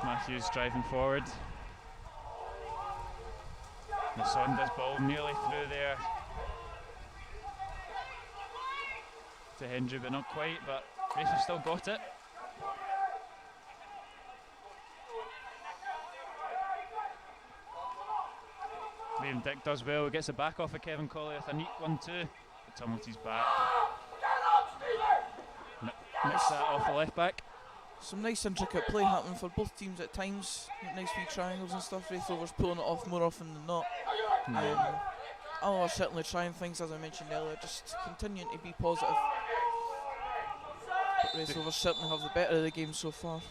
Matthews driving forward. The Saunders ball nearly through there to Hendry, but not quite. But Raith have still got it. Liam Dick does well, gets it back off of Kevin Colley with a neat 1-2. But Tumulty's back. Nicks that off the left back. Some nice intricate play happening for both teams at times. Nice wee triangles and stuff. Raith Rovers pulling it off more often than not. Alloa certainly trying things, as I mentioned earlier, just continuing to be positive. But Raith Rovers certainly have the better of the game so far.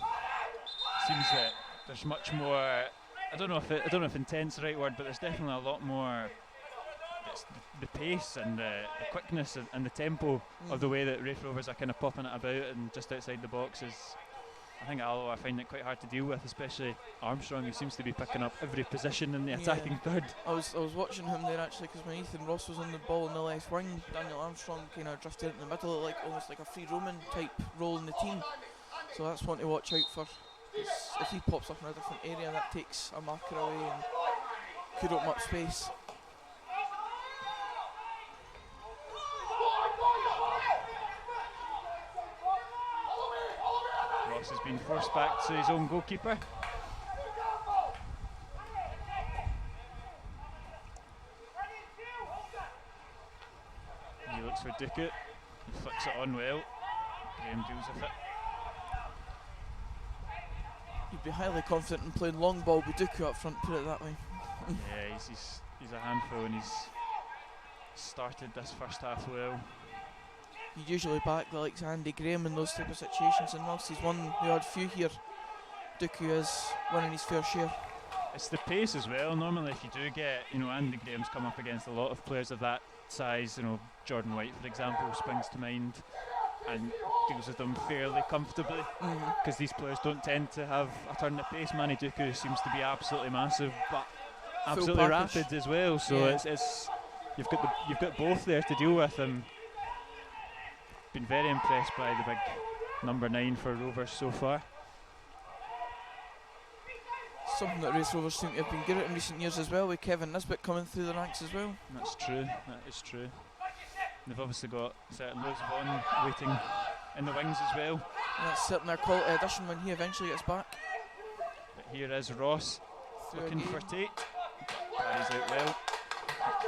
Seems that there's much more. I don't know if intense is the right word, but there's definitely a lot more. The pace and the quickness and the tempo of the way that Raith Rovers are kind of popping it about and just outside the boxes. I think Alloa are finding it quite hard to deal with, especially Armstrong, who seems to be picking up every position in the attacking third. I was watching him there actually, because when Ethan Ross was on the ball in the left wing, Daniel Armstrong kind of drifted in the middle, like almost like a free roaming type role in the team. So that's one to watch out for. If he pops up in a different area, that takes a marker away and could open up space. Ross has been forced back to his own goalkeeper. He looks for Duckett. He flicks it on well. Graham deals with it. He'd be highly confident in playing long ball with Dooku up front, put it that way. Yeah, he's a handful, and he's started this first half well. He'd usually back the likes of Andy Graham in those type of situations, and whilst he's won the odd few here, Dooku is winning his fair share. It's the pace as well. Normally if you do get, Andy Graham's come up against a lot of players of that size, Jordan White for example springs to mind, and deals with them fairly comfortably, because these players don't tend to have a turn of pace. Manny Dooku seems to be absolutely massive, but absolutely rapid as well. So it's you've got both there to deal with. And been very impressed by the big number 9 for Rovers so far. Something that Raith Rovers seem to have been good at in recent years as well, with Kevin Nisbet coming through the ranks as well. That's true. That is true. They've obviously got certain Lewis Vaughan waiting in the wings as well. And that's certainly a quality addition when he eventually gets back. But here is Ross looking for Tate. Parry's out well.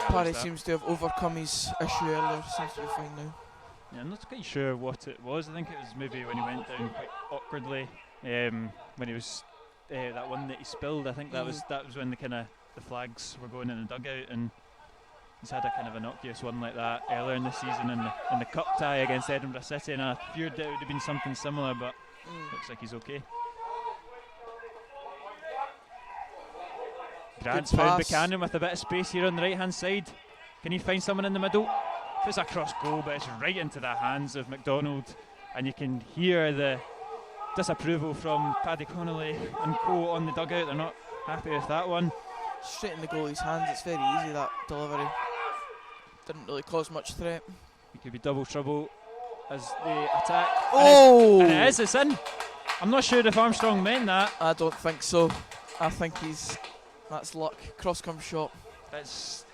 Parry seems to have overcome his issue earlier, seems to be fine now. Yeah, I'm not quite sure what it was. I think it was maybe when he went down quite awkwardly, when he was that one that he spilled. I think that was when the flags were going in the dugout, and he's had a kind of innocuous one like that earlier in the season in the cup tie against Edinburgh City, and I feared that it would have been something similar, but looks like he's okay. Grant's found Buchanan with a bit of space here on the right hand side. Can he find someone in the middle? It's a cross goal, but it's right into the hands of McDonald, and you can hear the disapproval from Paddy Connolly and co on the dugout. They're not happy with that one. Straight in the goalie's hands. It's very easy, that delivery. Didn't really cause much threat. It could be double trouble as they attack. Oh! And it is, it's in. I'm not sure if Armstrong meant that. I don't think so. I think that's luck. Cross-come shot.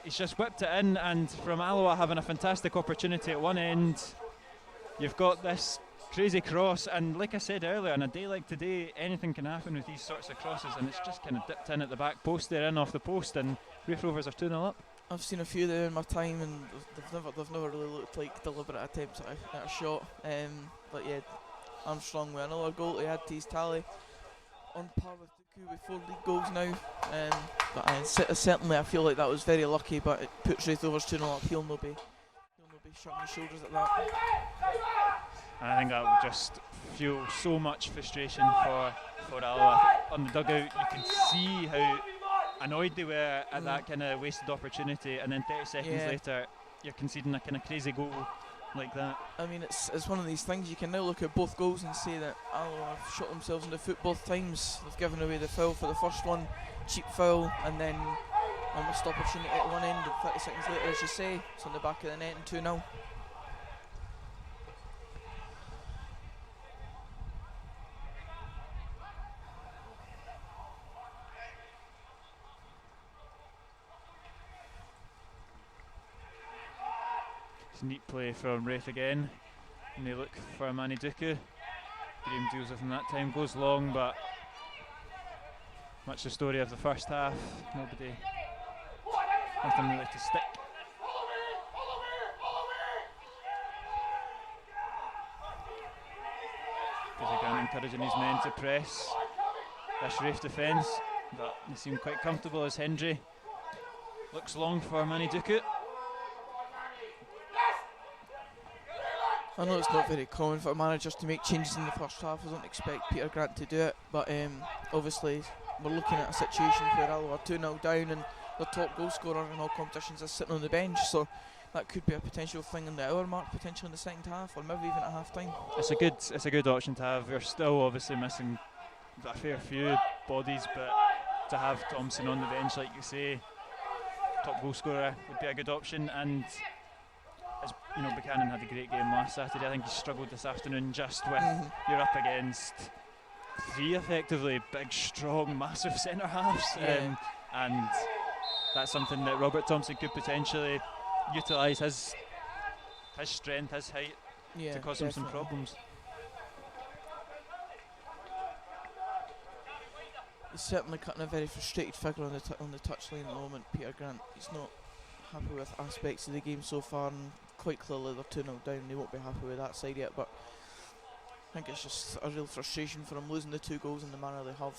He's just whipped it in, and from Alloa having a fantastic opportunity at one end, you've got this crazy cross, and like I said earlier, on a day like today, anything can happen with these sorts of crosses, and it's just kind of dipped in at the back post there, in off the post, and Raith Rovers are 2-0 up. I've seen a few there in my time, and they've never really looked like deliberate attempts at a shot. But yeah, Armstrong with another goal to add to his tally, on par with Dooku with 4 league goals now. But certainly I feel like that was very lucky, but it puts Raith Rovers 2-0 up. He'll not be shrugging his shoulders at that. I think that will just fuel so much frustration for Alloa. On the dugout, you can see how annoyed they were at that kind of wasted opportunity, and then 30 seconds later, you're conceding a kind of crazy goal like that. I mean, it's one of these things. You can now look at both goals and say that Alloa have shot themselves in the foot both times. They've given away the foul for the first one, cheap foul, and then a missed opportunity at one end, and 30 seconds later, as you say, it's on the back of the net and 2-0. neat play from Raith again, and they look for Manny Duku. Graham deals with him that time, goes long, but much the story of the first half, nothing really to stick. Again, encouraging his men to press this Raith defence, but they seem quite comfortable as Hendry looks long for Manny Duku. I know it's not very common for managers to make changes in the first half. I don't expect Peter Grant to do it, but obviously we're looking at a situation where Alloa are 2-0 down and the top goal scorer in all competitions is sitting on the bench, so that could be a potential thing in the hour mark, potentially in the second half, or maybe even at half time. It's a good option to have. We're still obviously missing a fair few bodies, but to have Thompson on the bench, like you say, top goal scorer, would be a good option. And as you know, Buchanan had a great game last Saturday. I think he struggled this afternoon just with you're up against three effectively big, strong, massive centre halves, and that's something that Robert Thompson could potentially utilise his strength, his height, to cause him some problems. He's certainly cutting a very frustrated figure on the touchline at the moment, Peter Grant. He's not happy with aspects of the game so far, and quite clearly they're 2-0 down and they won't be happy with that side yet, but I think it's just a real frustration for him losing the 2 goals in the manner they have.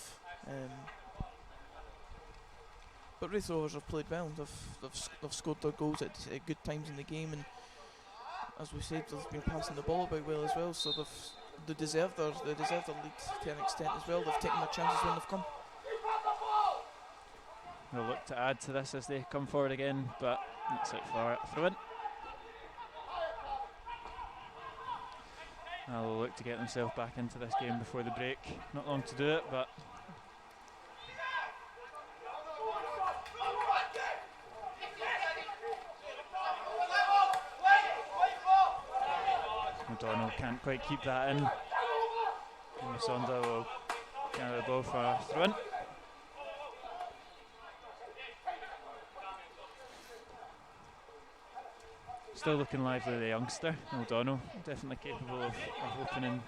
But Raith Rovers have played well. They've scored their goals at good times in the game, and as we said, they've been passing the ball about well as well. So they deserve their lead to an extent as well. They've taken their chances when they've come. They'll look to add to this as they come forward again, but it's out for a throw-in. They'll look to get themselves back into this game before the break. Not long to do it, but O'Donnell can't quite keep that in. And Masonda will gather the ball for a throw-in. Still looking lively, the youngster, O'Donnell. Definitely capable of opening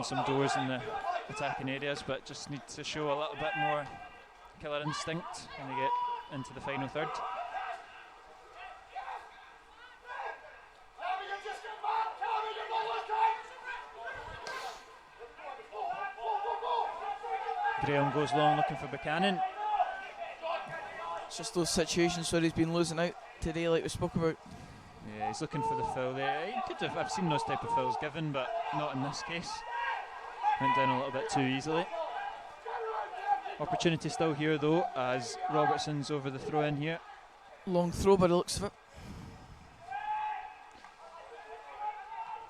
some doors in the attacking areas, but just needs to show a little bit more killer instinct when they get into the final third. Graham goes long looking for Buchanan. It's just those situations where he's been losing out today, like we spoke about. Yeah, he's looking for the foul there. He could have. I've seen those type of fouls given, but not in this case. Went down a little bit too easily. Opportunity still here though, as Robertson's over the throw in here. Long throw by the looks of it.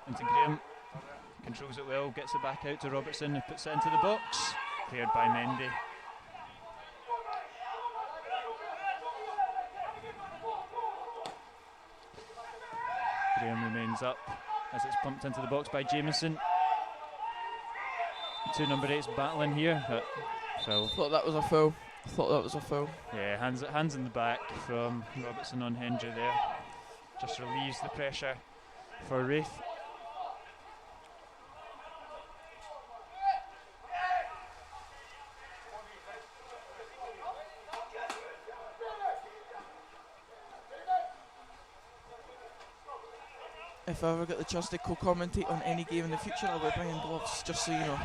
Into Graham. Controls it well, gets it back out to Robertson, who puts it into the box. Cleared by Mendy. Graham remains up as it's pumped into the box by Jameson. 2 number 8s battling here, but foul. Thought that was a foul. Yeah, hands in the back from Robertson on Hendry there. Just relieves the pressure for Raith. If I ever get the chance to co-commentate on any game in the future, I'll be bringing gloves, just so you know.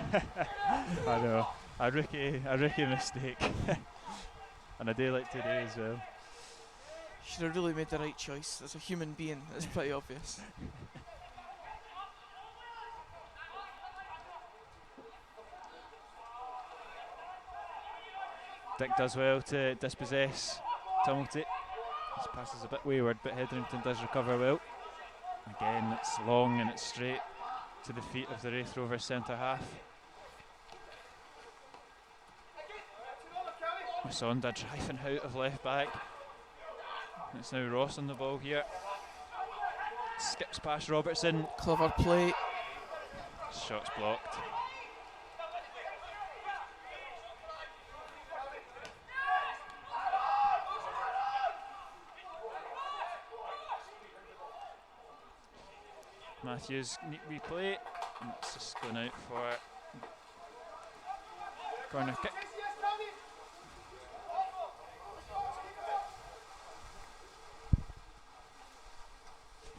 I know, a rookie mistake. On a day like today as well. Should have really made the right choice. As a human being, it's pretty obvious. Dick does well to dispossess Tumulty. His pass is a bit wayward, but Hetherington does recover well. Again, it's long and it's straight to the feet of the Raith Rovers centre half. Masonda driving out of left back. It's now Ross on the ball here. Skips past Robertson. Clever play. Shot's blocked. Matthews, neat replay. And it's just going out for corner kick.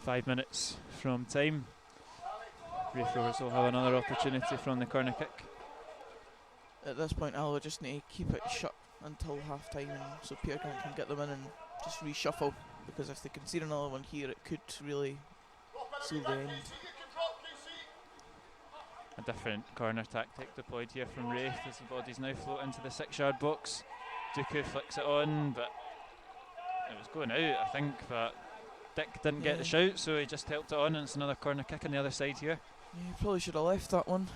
5 minutes from time. Raith Rovers will have another opportunity from the corner kick. At this point, Alloa just need to keep it shut until half time, and so Peter can get them in and just reshuffle, because if they concede another one here, it could really seal the end. A different corner tactic deployed here from Raith as the bodies now float into the 6-yard box. Dooku flicks it on, but it was going out, I think, but Dick didn't get the shout, so he just helped it on, and it's another corner kick on the other side here. Yeah, he probably should have left that one.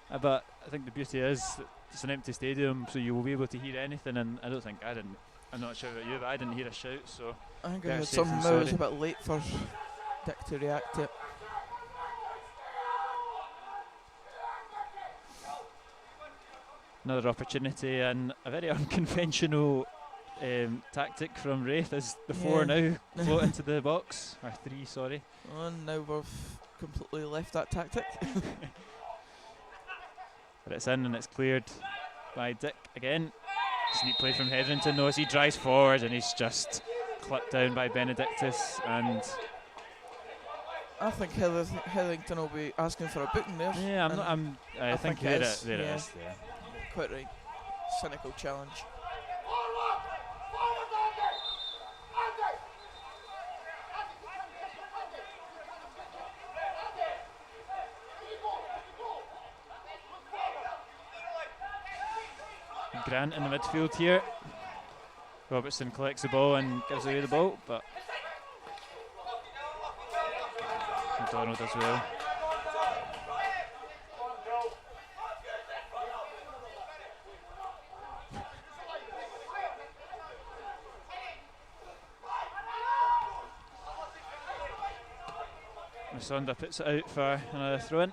But I think the beauty is that it's an empty stadium, so you will be able to hear anything, and I'm not sure about you, but I didn't hear a shout, so I think I heard something, but it was a bit late for Dick to react to it. Another opportunity, and a very unconventional tactic from Raith as the 4 now float into the box, or 3, sorry. And now we've completely left that tactic. But it's in and it's cleared by Dick again. Sneak play from Hetherington though as he drives forward, and he's just clipped down by Benedictus, and I think Hetherington will be asking for a booking there. Yeah, I think there it is. Yeah. Quite right. Cynical challenge. Grant in the midfield here. Robertson collects the ball and gives away the ball, but McDonald as well. Masonda puts it out for another throw-in.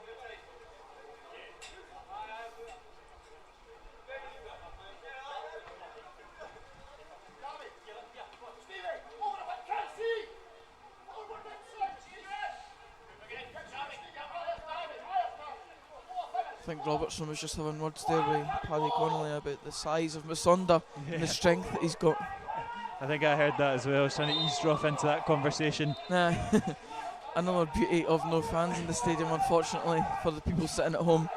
I think Robertson was just having words there with Paddy Connolly about the size of Masonda and the strength that he's got. I think I heard that as well. I was trying to eavesdrop into that conversation. Another beauty of no fans in the stadium, unfortunately, for the people sitting at home.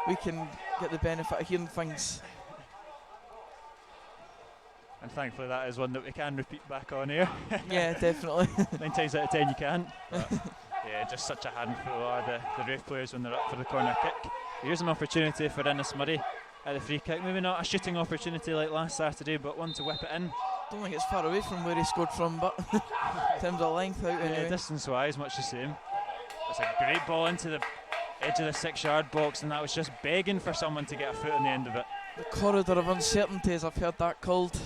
We can get the benefit of hearing things. And thankfully that is one that we can repeat back on here. Yeah, definitely. 9 times out of 10 you can't. Yeah, just such a handful are the Raith players when they're up for the corner kick. Here's an opportunity for Innes Murray at the free kick. Maybe not a shooting opportunity like last Saturday, but one to whip it in. Don't think it's far away from where he scored from, but in terms of length out anyway. Distance-wise, much the same. It's a great ball into the edge of the 6-yard box, and that was just begging for someone to get a foot on the end of it. The corridor of uncertainty, as I've heard that called.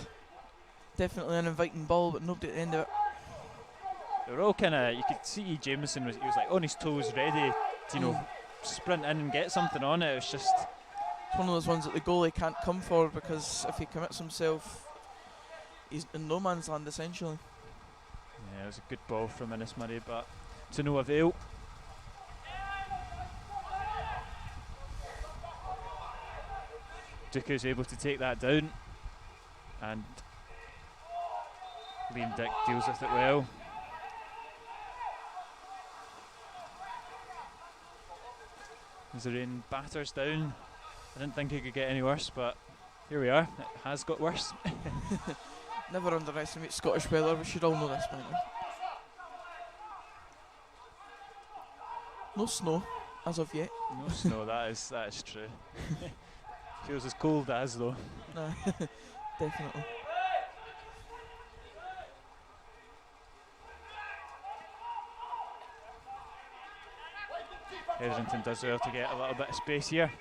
Definitely an inviting ball, but nobody at the end of it. They were all kind of, you could see Jameson he was like on his toes, ready to sprint in and get something on it. It was just, it's one of those ones that the goalie can't come for, because if he commits himself, he's in no man's land essentially. Yeah, it was a good ball from Innes Murray, but to no avail. Dooku's able to take that down, and Liam Dick deals with it well. As the rain batters down, I didn't think it could get any worse, but here we are. It has got worse. Never underestimate Scottish weather, we should all know this by now. No snow, as of yet. No snow, that is true. Feels as cold as though. Nah, definitely. Hetherington does well to get a little bit of space here,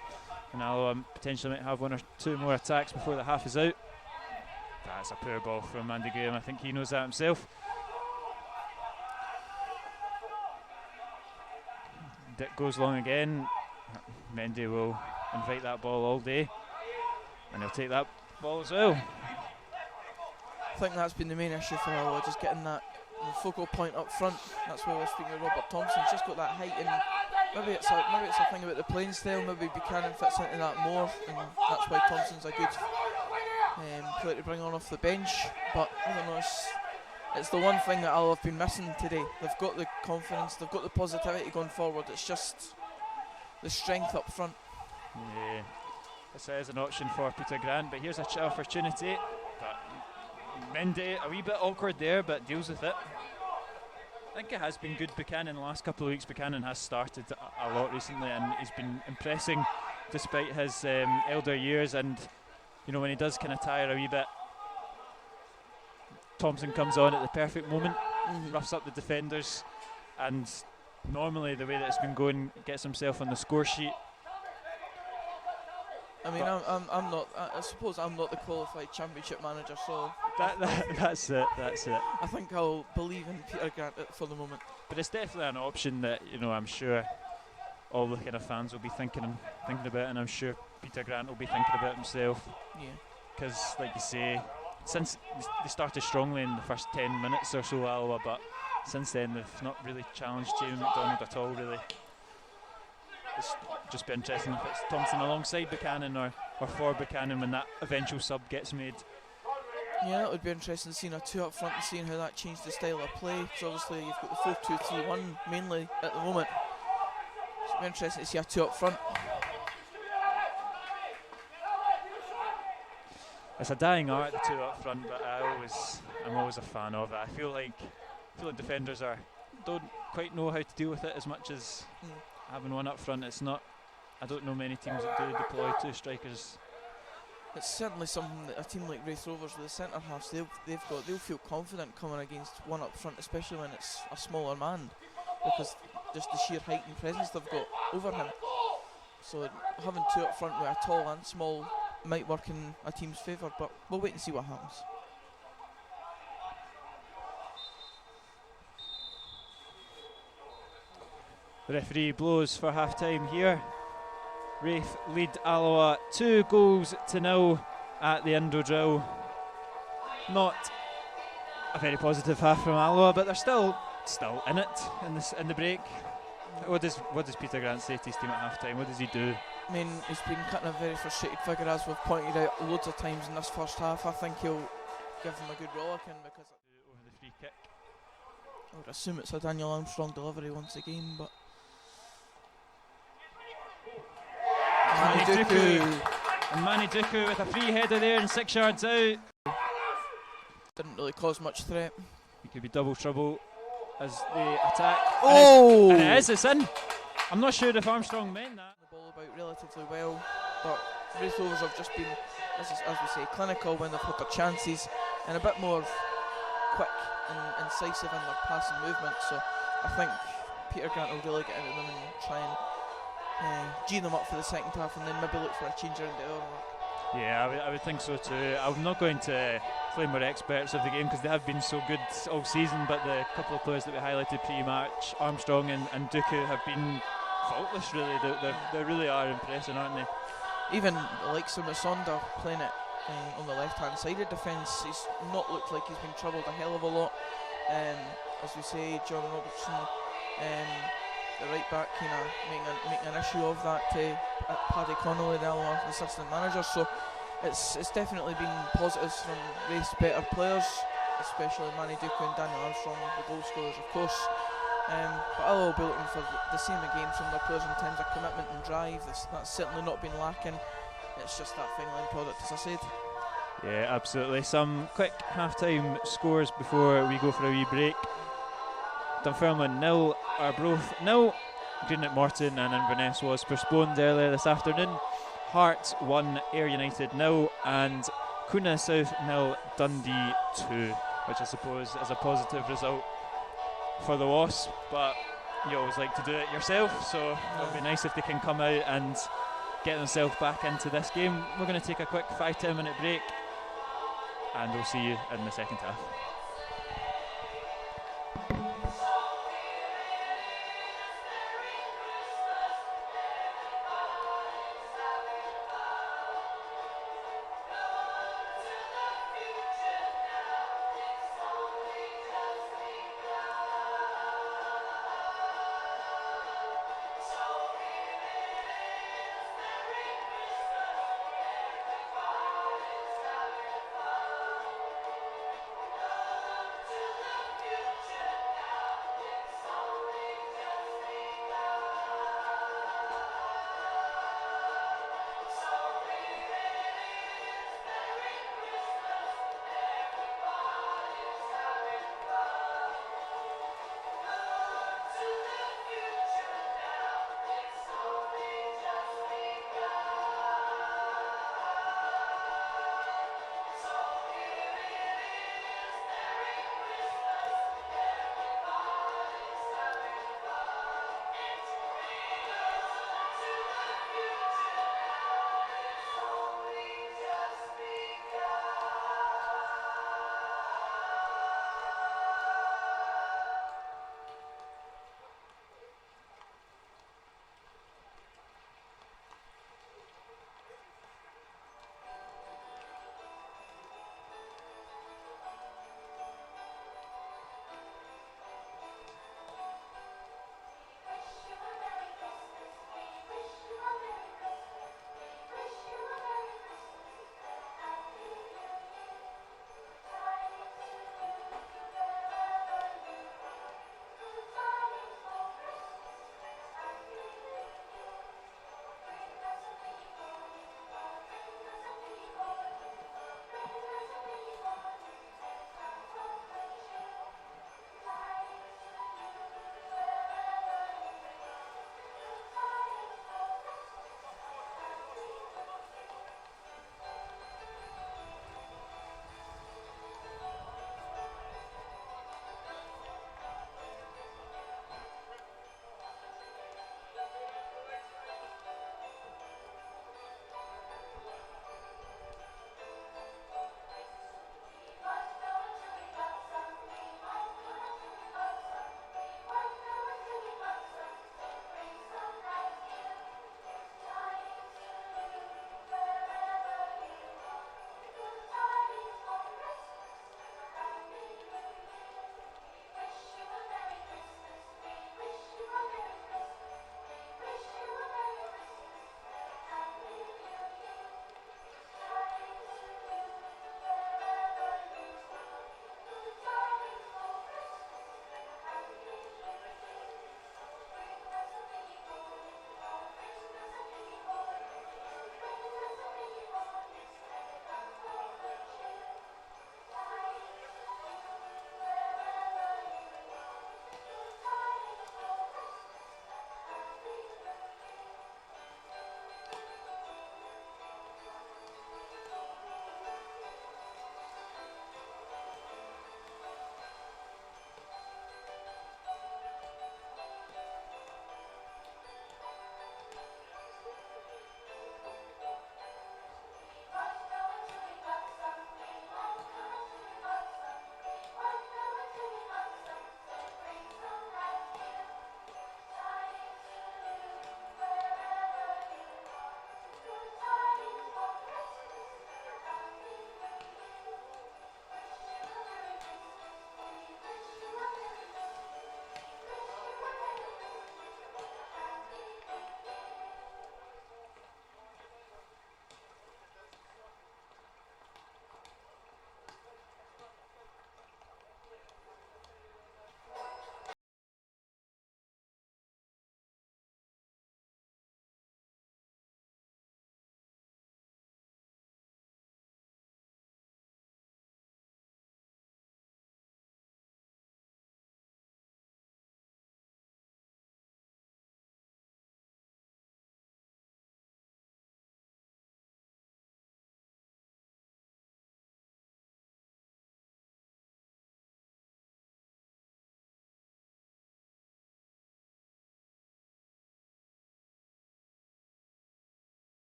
and Alloa potentially might have 1 or 2 more attacks before the half is out. That's a poor ball from Andy Graham. I think he knows that himself. Dick goes long again. Mendy will invite that ball all day, and he'll take that ball as well. I think that's been the main issue for Alloa, just getting that focal point up front. That's why we're speaking of Robert Thompson. He's just got that height, and maybe it's a thing about the playing style. Maybe Buchanan fits into that more, and that's why Thompson's a good player to bring on off the bench. But I don't know. It's the one thing that Alloa have been missing today. They've got the confidence, they've got the positivity going forward. It's just the strength up front. Yeah, this is an option for Peter Grant, but here's a opportunity. But Mendy, a wee bit awkward there, but deals with it. I think it has been good Buchanan the last couple of weeks. Buchanan has started a lot recently, and he's been impressing despite his elder years. And you know, when he does kind of tire a wee bit, Thompson comes on at the perfect moment, roughs up the defenders, and normally the way that it's been going, gets himself on the score sheet. I mean, I'm not. I suppose I'm not the qualified championship manager, so that's it. I think I'll believe in Peter Grant for the moment. But it's definitely an option that, you know, I'm sure all the kind of fans will be thinking about, and I'm sure Peter Grant will be thinking about himself. Yeah. Because, like you say, since they started strongly in the first 10 minutes or so, Alloa, but since then they've not really challenged Jamie McDonald at all, really. It's just be interesting if it's Thompson alongside Buchanan or for Buchanan when that eventual sub gets made. Yeah, it would be interesting seeing a two up front and seeing how that changed the style of play. Because obviously you've got the 4-2-3-1 mainly at the moment. So it'd be interesting to see a two up front. It's a dying art, the two up front, but I'm always a fan of it. I feel like defenders don't quite know how to deal with it as much as having one up front. It's not. I don't know many teams that do deploy two strikers. It's certainly something that a team like Raith Rovers with the centre halves, they'll feel confident coming against one up front, especially when it's a smaller man, because just the sheer height and presence they've got over him. So having two up front with a tall and small might work in a team's favour, but we'll wait and see what happens. The referee blows for half time here. Raith lead Alloa 2-0 at the Indo drill. Not a very positive half from Alloa, but they're still in it in the break. What does Peter Grant say to his team at half time? What does he do? I mean, he's been cutting a very frustrated figure, as we've pointed out loads of times in this first half. I think he'll give them a good rollicking because over the free kick. I would assume it's a Daniel Armstrong delivery once again, but Manny Duku with a free header there and 6 yards out. Didn't really cause much threat. He could be double trouble as they attack. Oh! And it's in. I'm not sure if Armstrong meant that. The ball about relatively well, but Raith Rovers have just been, as we say, clinical when they've had their chances, and a bit more quick and incisive in their passing movement. So I think Peter Grant will really get into them and try and G them up for the second half, and then maybe look for a change around the hour mark. Yeah, I would think so too. I'm not going to claim we're experts of the game because they have been so good all season, but the couple of players that we highlighted pre-match, Armstrong and Duku, have been faultless really. They really are impressing, aren't they? Even the likes of Masonda playing it on the left-hand side of defence, he's not looked like he's been troubled a hell of a lot. As we say, John Robertson, the right back, kind of making an issue of that. Paddy Connolly, the Alloa assistant manager. So it's definitely been positives from Raith's better players, especially Manny Duku and Daniel Armstrong, the goal scorers, of course. But Alloa will be looking for the same again from their players in terms of commitment and drive. That's certainly not been lacking. It's just that final end product, as I said. Yeah, absolutely. Some quick half-time scores before we go for a wee break. Dunfermline 0, Arbroath 0, Greenock Morton and Inverness was postponed earlier this afternoon. Hearts 1, Ayr United 0, and Coona South 0, Dundee 2, which I suppose is a positive result for the Wasps, but you always like to do it yourself, so it'll be nice if they can come out and get themselves back into this game. We're going to take a quick 5-10 minute break, and we'll see you in the second half.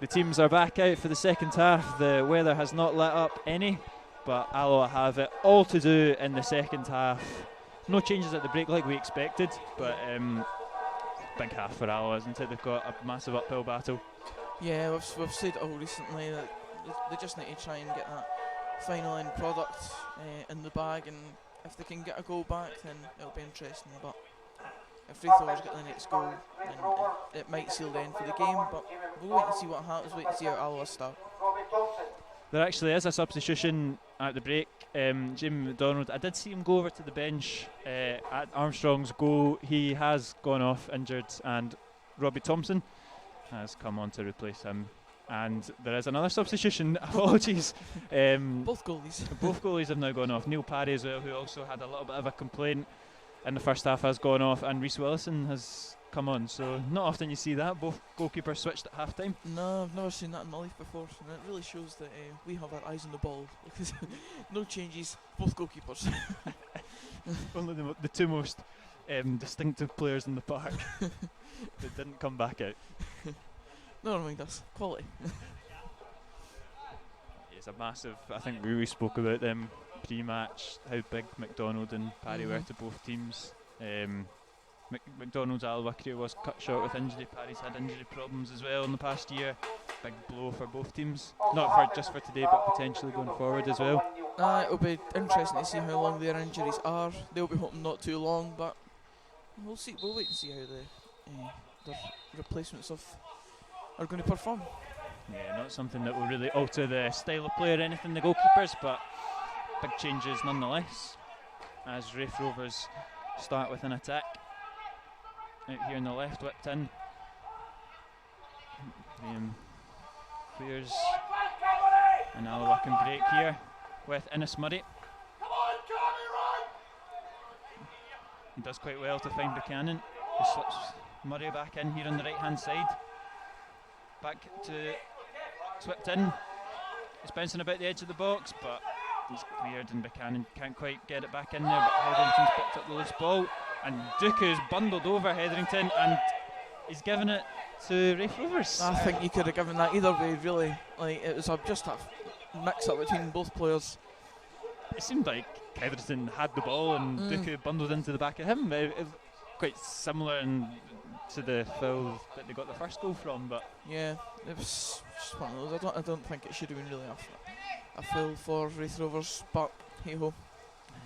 the teams are back out for the second half. The weather has not let up any, but Alloa have it all to do in the second half. No changes at the break like we expected, but big half for Alloa, isn't it? They've got a massive uphill battle. Yeah, we've said it all recently that they just need to try and get that final end product in the bag, and if they can get a goal back, then it'll be interesting. But if Raith Rovers get the next goal, then it might seal the end for the game. But we'll wait and see what happens. Wait and see how Alloa start. There actually is a substitution at the break. Jamie McDonald, I did see him go over to the bench at Armstrong's goal. He has gone off injured, and Robbie Thompson has come on to replace him. And there is another substitution. Apologies. Both goalies. Both goalies have now gone off. Neil Parry as well, who also had a little bit of a complaint in the first half, has gone off, and Rhys Willison has come on. So not often you see that. Both goalkeepers switched at half time. No, I've never seen that in my life before, and it really shows that we have our eyes on the ball, because no changes, both goalkeepers. Only the two most distinctive players in the park that didn't come back out. Never mind us. Quality. It's a massive. I think we spoke about them pre-match, how big McDonald and Parry were to both teams. McDonald's Alloa career was cut short with injury. Parry's had injury problems as well in the past year. Big blow for both teams. Not for just for today, but potentially going forward as well. It'll be interesting to see how long their injuries are. They'll be hoping not too long, but we'll see. We'll wait and see how their replacements are going to perform. Yeah, not something that will really alter the style of play or anything, the goalkeepers, but big changes nonetheless as Raith Rovers start with an attack. Out here on the left, whipped in. Liam clears, and Alloa can break here with Innes Murray. He does quite well to find Buchanan, who slips Murray back in here on the right hand side. Back to Swipped in. He's bouncing about the edge of the box, but he's cleared, and Buchanan can't quite get it back in there. But Hetherington's picked up the loose ball, and Dooku's bundled over Hetherington, and he's given it to Raith Rovers. I think you could have given that either way, really. Like, it was just a mix-up between both players. It seemed like Hetherington had the ball, and Dooku bundled into the back of him. Quite similar to the foul that they got the first goal from, but yeah, it was just one of those. I don't think it should have been really a foul for Raith Rovers, but hey ho,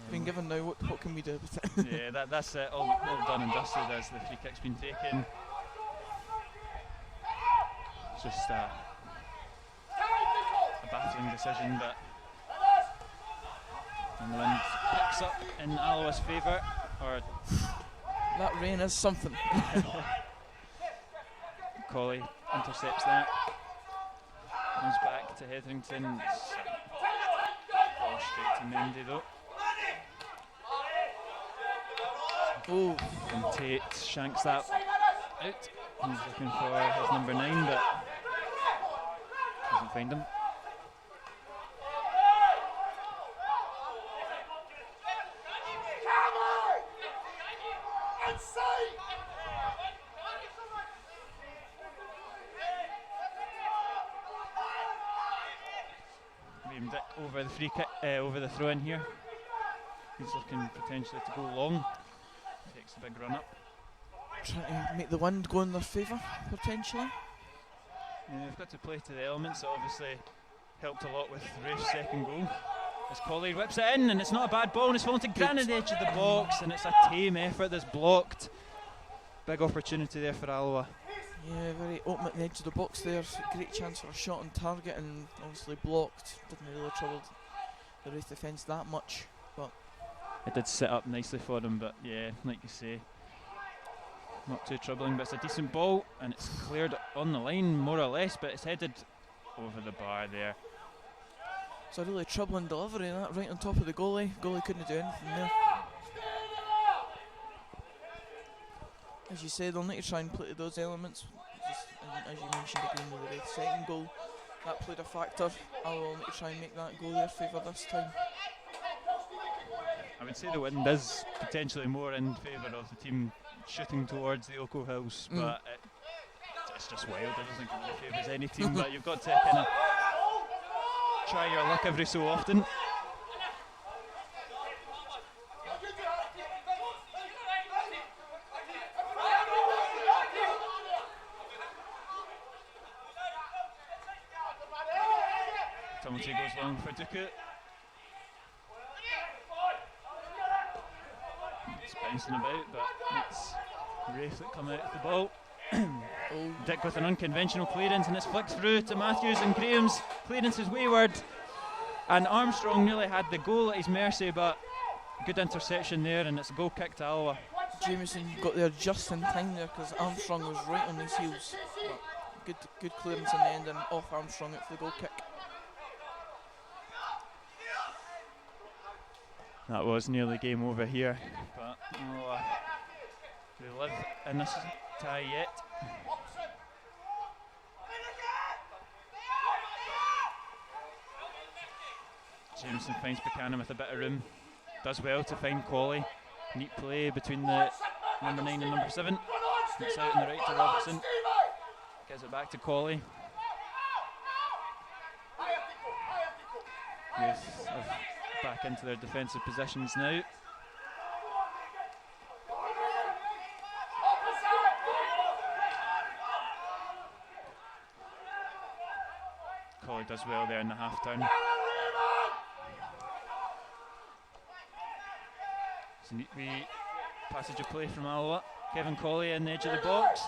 it's been given now. What can we do with it? Yeah, that's it. All done and dusted as the free kick's been taken. It's just a baffling decision, but and the wind picks up in Alloa's favour, or. That rain is something. Colley intercepts that. Comes back to Hetherington. Ball straight to Mendy though. Oh. And Tate shanks that out. He's looking for his number 9, but doesn't find him. Over the free kick, over the throw in here. He's looking potentially to go long. Takes a big run up. Trying to make the wind go in their favour, potentially. Yeah, they've got to play to the elements. It obviously helped a lot with Raith's second goal. As Colley whips it in, and it's not a bad ball, and it's fallen to Gran at the edge of the box, and it's a tame effort that's blocked. Big opportunity there for Alloa. Yeah, very open at the edge of the box there. Great chance for a shot on target, and obviously blocked. Didn't really trouble the Raith defence that much, but it did set up nicely for them. But yeah, like you say, not too troubling. But it's a decent ball, and it's cleared on the line more or less. But it's headed over the bar there. It's a really troubling delivery, that right on top of the goalie. Goalie couldn't do anything there. As you say, they'll need to try and play to those elements. Just, as you mentioned again with the Raith second goal, that played a factor. Alloa will need to try and make that go their favour this time. I would say the wind is potentially more in favour of the team shooting towards the Oco Hills, but It's just wild. I don't think it really favours any team, but you've got to kind of try your luck every so often. Tumulty goes long for Duku. It's bouncing about, but it's Raith that come out with the ball. Dick with an unconventional clearance, and it's flicked through to Matthews, and Graham's clearance is wayward. And Armstrong nearly had the goal at his mercy, but good interception there, and it's a goal kick to Alloa. Jameson got there just in time there because Armstrong was right on his heels. But good clearance in the end, and off Armstrong out for the goal kick. That was nearly game over here, but Alloa they live in this tie yet. Jameson finds Buchanan with a bit of room, does well to find Colley. Neat play between the number 9 and number 7. It's out on the right to Robertson. Gives it back to Colley. Raith back into their defensive positions now. Colley does well there in the half turn. It's a neat wee passage of play from Alloa. Kevin Colley in the edge of the box,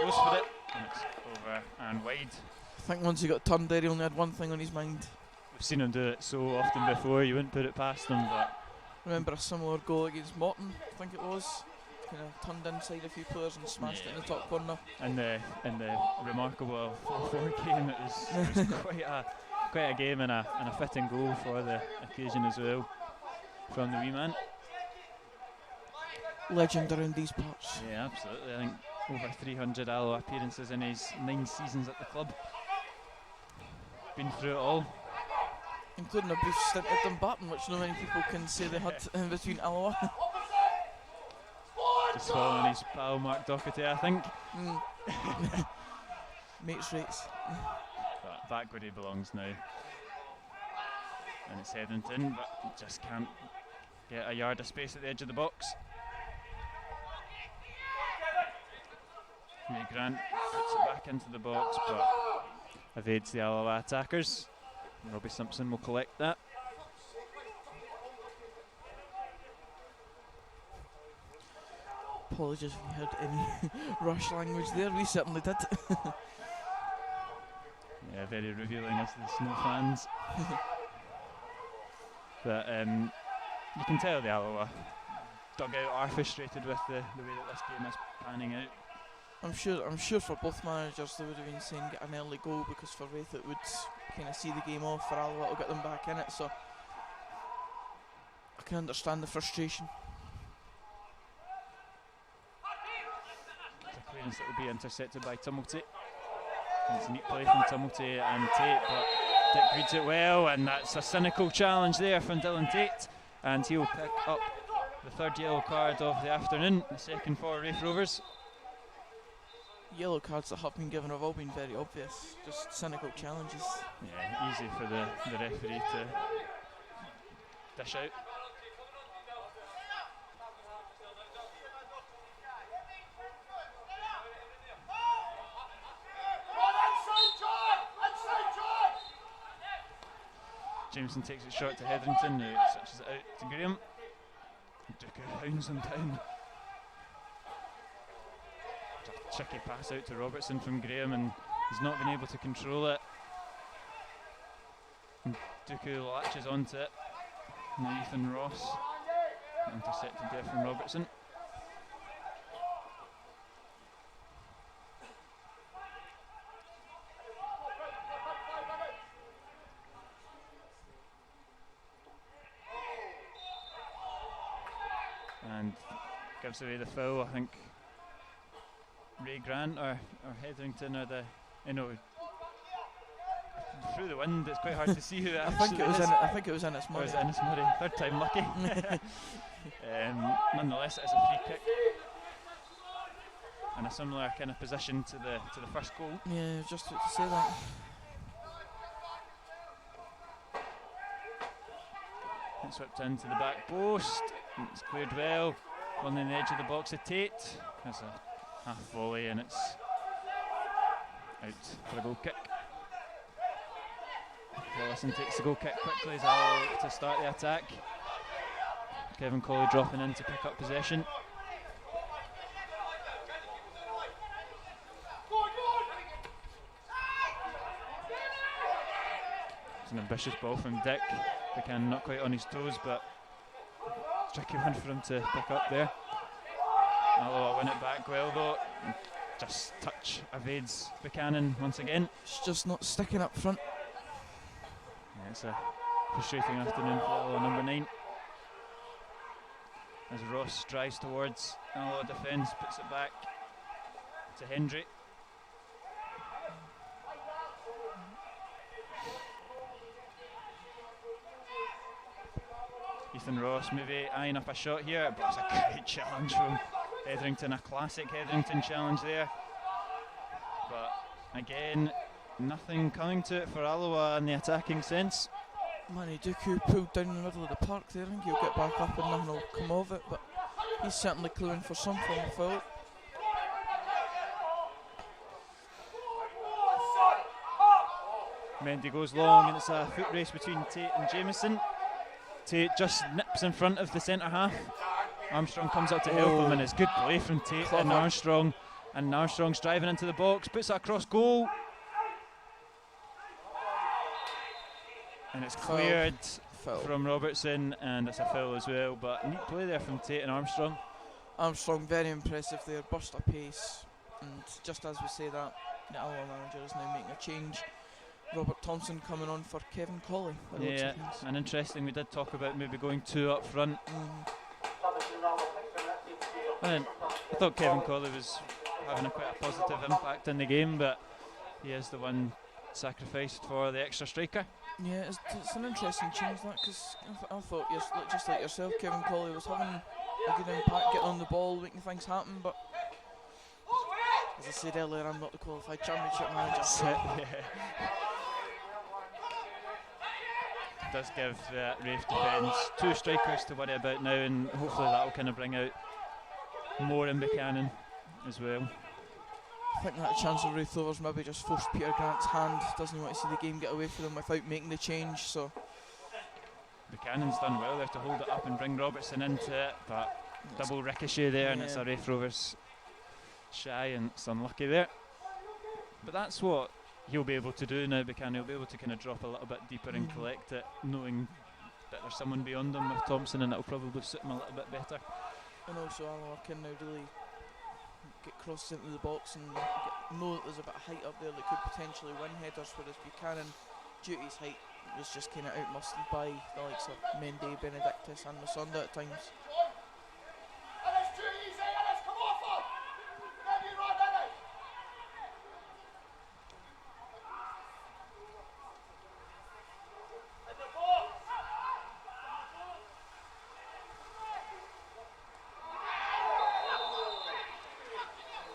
goes for it, and it's over and wide. I think once he got turned there, he only had one thing on his mind. We've seen him do it so often before, you wouldn't put it past him, but... Remember a similar goal against Morton, I think it was. Kind of turned inside a few players and smashed it in the top corner. In the remarkable 4-4 game, it was quite a game and a fitting goal for the occasion as well from the wee man. Legend around these parts. Yeah, absolutely. I think over 300 Alloa appearances in his 9 seasons at the club. Been through it all. Including a brief stint at Dumbarton, which not many people can say they had in between Alloa. Just following his pal Mark Doherty, I think. Mates rates. But back where he belongs now. And it's Hetherington, but just can't get a yard of space at the edge of the box. Ray Grant puts it back into the box, but evades the Alloa attackers. Robbie Simpson will collect that. Apologies if you heard any rush language there, we certainly did. Yeah, very revealing as the Snow fans. But you can tell the Alloa dugout are frustrated with the way that this game is panning out. I'm sure for both managers they would have been saying get an early goal, because for Raith it would kind of see the game off, for Alloa it'll get them back in it, so I can understand the frustration. It's a clearance that will be intercepted by Tumulty. It's a neat play from Tumulty and Tate, but Dick reads it well, and that's a cynical challenge there from Dylan Tate, and he'll pick up the 3rd yellow card of the afternoon, the 2nd for Raith Rovers. Yellow cards that have been given have all been very obvious, just cynical challenges. Yeah, easy for the referee to dish out. Jameson takes it short to Hetherington, who switches it out to Graham. Duku hounds him down. Tricky pass out to Robertson from Graham, and he's not been able to control it. And Duku latches onto it. Now Ethan Ross intercepted there from Robertson. And gives away the foul, I think. Ray Grant or Hetherington or through the wind, it's quite hard to see who it actually is. I think it was Ennis Murray. Or was it Ennis Murray? 3rd time lucky. Nonetheless, it is a free kick. in a similar kind of position to the first goal. Yeah, just about to say that. It's whipped into the back post. It's cleared well on the edge of the box of Tate. There's a half volley and it's out for a goal kick. Willison takes the goal kick quickly as Alloa to start the attack. Kevin Colley dropping in to pick up possession. It's an ambitious ball from Dick. Buchanan not quite on his toes, but tricky one for him to pick up there. Alloa win it back well though. Just touch evades Buchanan once again. It's just not sticking up front. Yeah, it's a frustrating afternoon for Alloa number 9. As Ross drives towards Alloa defence, puts it back to Hendry. Ethan Ross maybe eyeing up a shot here, but it's a great challenge from Hetherington, a classic Hetherington challenge there. But again, nothing coming to it for Alloa in the attacking sense. Manny Dooku pulled down in the middle of the park there. I think he'll get back up and nothing will come of it, but he's certainly cluing for some form of foul. Mendy goes long and it's a foot race between Tate and Jameson. Tate just nips in front of the centre half. Armstrong comes up to help him and it's good play from Tate and Armstrong. And Armstrong's driving into the box, puts that across goal. And it's cleared from Robertson and it's a foul as well. But neat play there from Tate and Armstrong. Armstrong very impressive there, burst of pace. And just as we say that, the Alloa manager is now making a change. Robert Thompson coming on for Kevin Colley. Yeah, and interesting, we did talk about maybe going 2 up front. And I thought Kevin Colley was having quite a positive impact in the game, but he is the one sacrificed for the extra striker. Yeah, it's an interesting change that, because I thought just like yourself, Kevin Colley was having a good impact, getting on the ball, making things happen, but as I said earlier, I'm not the qualified championship manager. Yeah. Does give Raith defence 2 strikers to worry about now, and hopefully that will kind of bring out more in Buchanan as well. I think that chance of Raith Rovers maybe just forced Peter Grant's hand. Doesn't want to see the game get away from him without making the change. So Buchanan's done well there to hold it up and bring Robertson into it, but double ricochet there, and it's a Raith Rovers shy, and it's unlucky there. But that's what he'll be able to do now, Buchanan. He'll be able to kind of drop a little bit deeper and collect it, knowing that there's someone beyond him with Thompson, and it'll probably suit him a little bit better. And also Alloa can now really get crosses into the box and know that there's a bit of height up there that could potentially win headers, whereas Buchanan, due to his height, was just kind of outmuscled by the likes of Mendy, Benedictus and Masonda at times.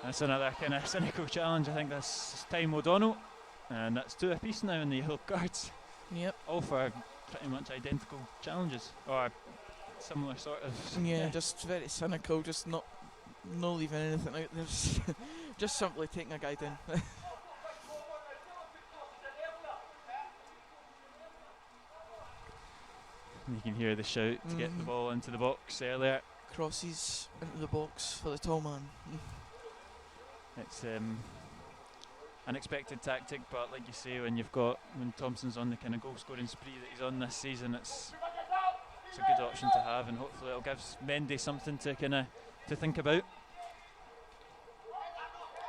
That's another kind of cynical challenge. I think that's Time O'Donnell, and that's 2 apiece now in the yellow cards. Yep. All for pretty much identical challenges, or similar sort of. Yeah, just very cynical, just not leaving anything out there. Just simply taking a guy down. You can hear the shout to get the ball into the box earlier. Crosses into the box for the tall man. It's unexpected tactic, but like you say, when Thompson's on the kind of goal scoring spree that he's on this season, it's a good option to have, and hopefully it'll give Mendy something to think about.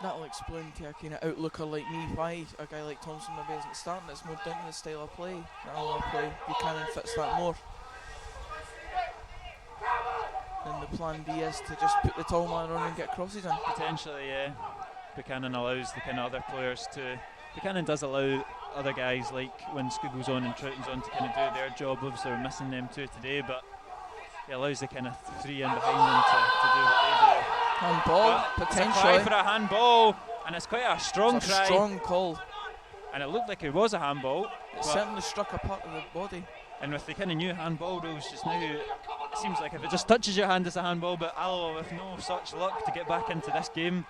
That'll explain to a kind of outlooker like me why a guy like Thompson maybe isn't starting. It's more down to the style of play. Buchanan fits that more. And the plan B is to just put the tall man on and get crosses in. Potentially, yeah. Buchanan allows the kind of other players to. Buchanan does allow other guys, like when Scoogle's on and Troughton's on, to kind of do their job. Obviously, we're missing them 2 today, but he allows the kind of 3 in behind them to do what they do. Handball, It's a potentially. cry for a handball, and it's quite a strong It's a cry. strong call. And it looked like it was a handball. It certainly struck a part of the body. And with the kind of new handball rules just now, it seems like if it just touches your hand, it's a handball. But Alloa with no such luck to get back into this game.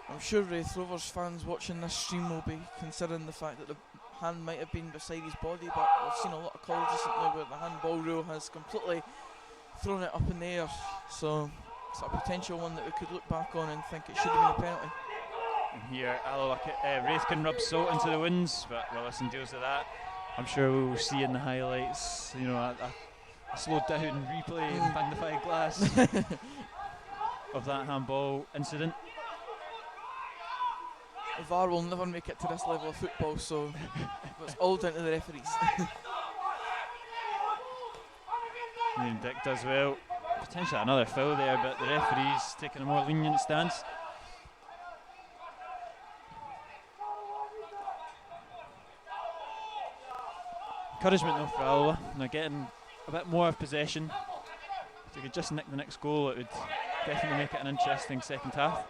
I'm sure Raith Rovers fans watching this stream will be considering the fact that the hand might have been beside his body, but I've seen a lot of calls recently where the handball rule has completely thrown it up in the air. So it's a potential one that we could look back on and think it should have been a penalty. And here, Raith can rub salt into the wounds, but Willison deals with that. I'm sure we will see in the highlights, you know, a slowed down replay and magnified glass of that handball incident. The VAR will never make it to this level of football, so it's all down to the referees. And Dick does well. Potentially another foul there, but the referee's taking a more lenient stance. Encouragement though for Alloa. They're getting a bit more of possession. If they could just nick the next goal, it would definitely make it an interesting second half.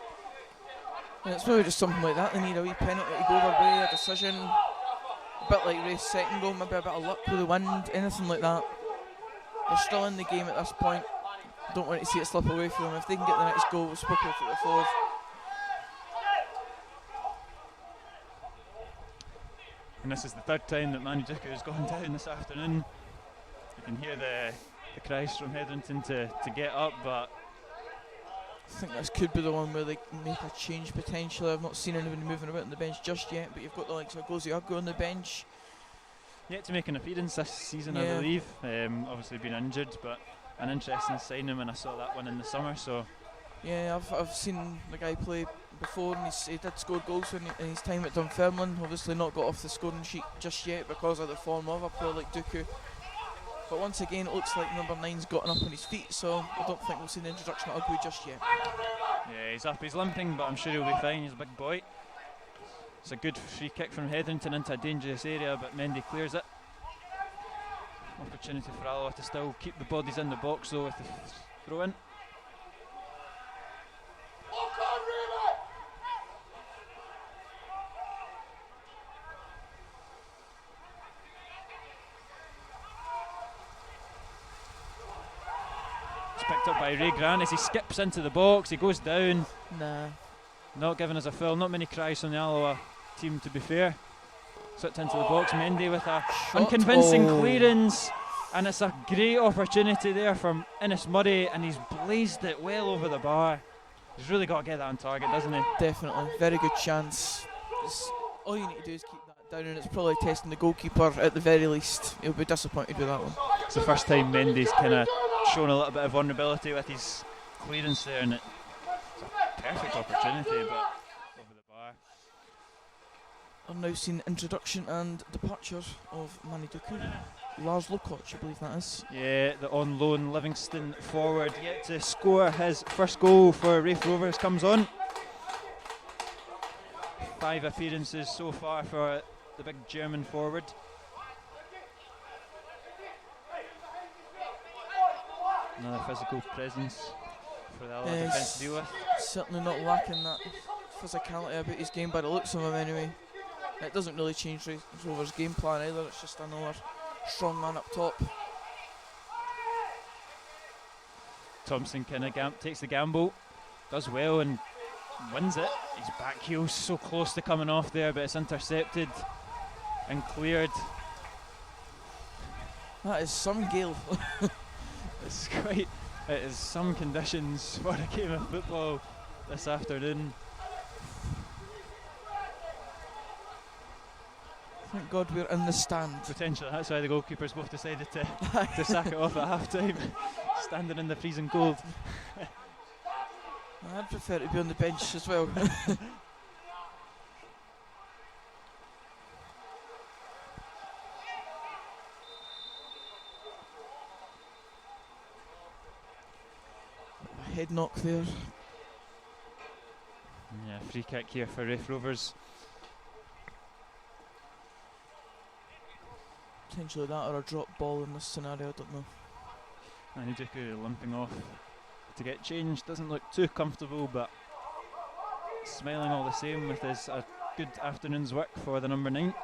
And it's maybe just something like that. They need a wee penalty to go their way, a decision. A bit like Raith's second goal, maybe a bit of luck with the wind, anything like that. They're still in the game at this point. Don't want to see it slip away from them. If they can get the next goal, we've spoken about it before. And this is the third time that Manu Duku has gone down this afternoon. You can hear the cries from Hetherington to get up, but I think this could be the one where they make a change potentially. I've not seen anybody moving about on the bench just yet, but you've got the likes of Goziago on the bench. Yet to make an appearance this season, Yeah. I believe. Obviously been injured, but an interesting signing when I saw that one in the summer. So Yeah, I've seen the guy play before, and he did score goals in his time at Dunfermline. Obviously not got off the scoring sheet just yet because of the form of a player like Duku. But once again, it looks like number 9's gotten up on his feet, so I don't think we'll see the introduction of Ugly just yet. yeah, he's up, he's limping, but I'm sure he'll be fine. He's a big boy. It's a good free kick from Hetherington into a dangerous area, but Mendy clears it. Opportunity for Alloa to still keep the bodies in the box though with the throw in. It's picked up by Ray Grant as he skips into the box, he goes down. Nah. Not giving us a foul, not many cries from the Alloa team to be fair. Slipped into the box, Mendy with a unconvincing clearance, and it's a great opportunity there from Innes Murray, and he's blazed it well over the bar. He's really got to get that on target, doesn't he? Definitely, very good chance. All you need to do is keep that down, and it's probably testing the goalkeeper at the very least. He'll be disappointed with that one. It's the first time Mendy's kind of shown a little bit of vulnerability with his clearance there, and it's a perfect opportunity, but over the bar. I've now seen the introduction and departure of Manu Duku. Lars Lokoch, I believe that is. Yeah, the on loan Livingston forward yet to score his first goal for Raith Rovers comes on. 5 appearances so far for the big German forward. Another physical presence for the Alloa defence to deal with. Certainly not lacking that physicality about his game by the looks of him anyway. It doesn't really change Raith Rovers' game plan either, it's just another strong man up top. Thompson kind of takes the gamble, does well and wins it. His back heel's so close to coming off there, but it's intercepted and cleared. That is some gale. It is some conditions for a game of football this afternoon. Thank God we're in the stand. Potentially, that's why the goalkeepers both decided to sack it off at half time, standing in the freezing cold. I'd prefer to be on the bench as well. A head knock there. Yeah, free kick here for Raith Rovers. Potentially that or a drop ball in this scenario, I don't know. Manu Duku limping off. to get changed. Doesn't look too comfortable, but smiling all the same with his good afternoon's work for the number 9.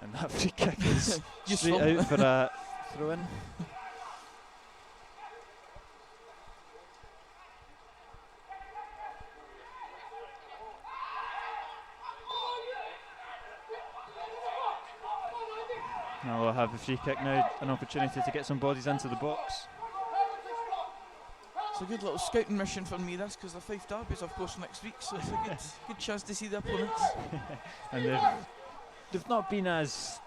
And that free kick is straight out for a throw in. Now we'll have the free kick now, an opportunity to get some bodies into the box. It's a good little scouting mission for me, this, because the Fife Derby is of course next week, so it's a good chance to see the opponents. And they've not been as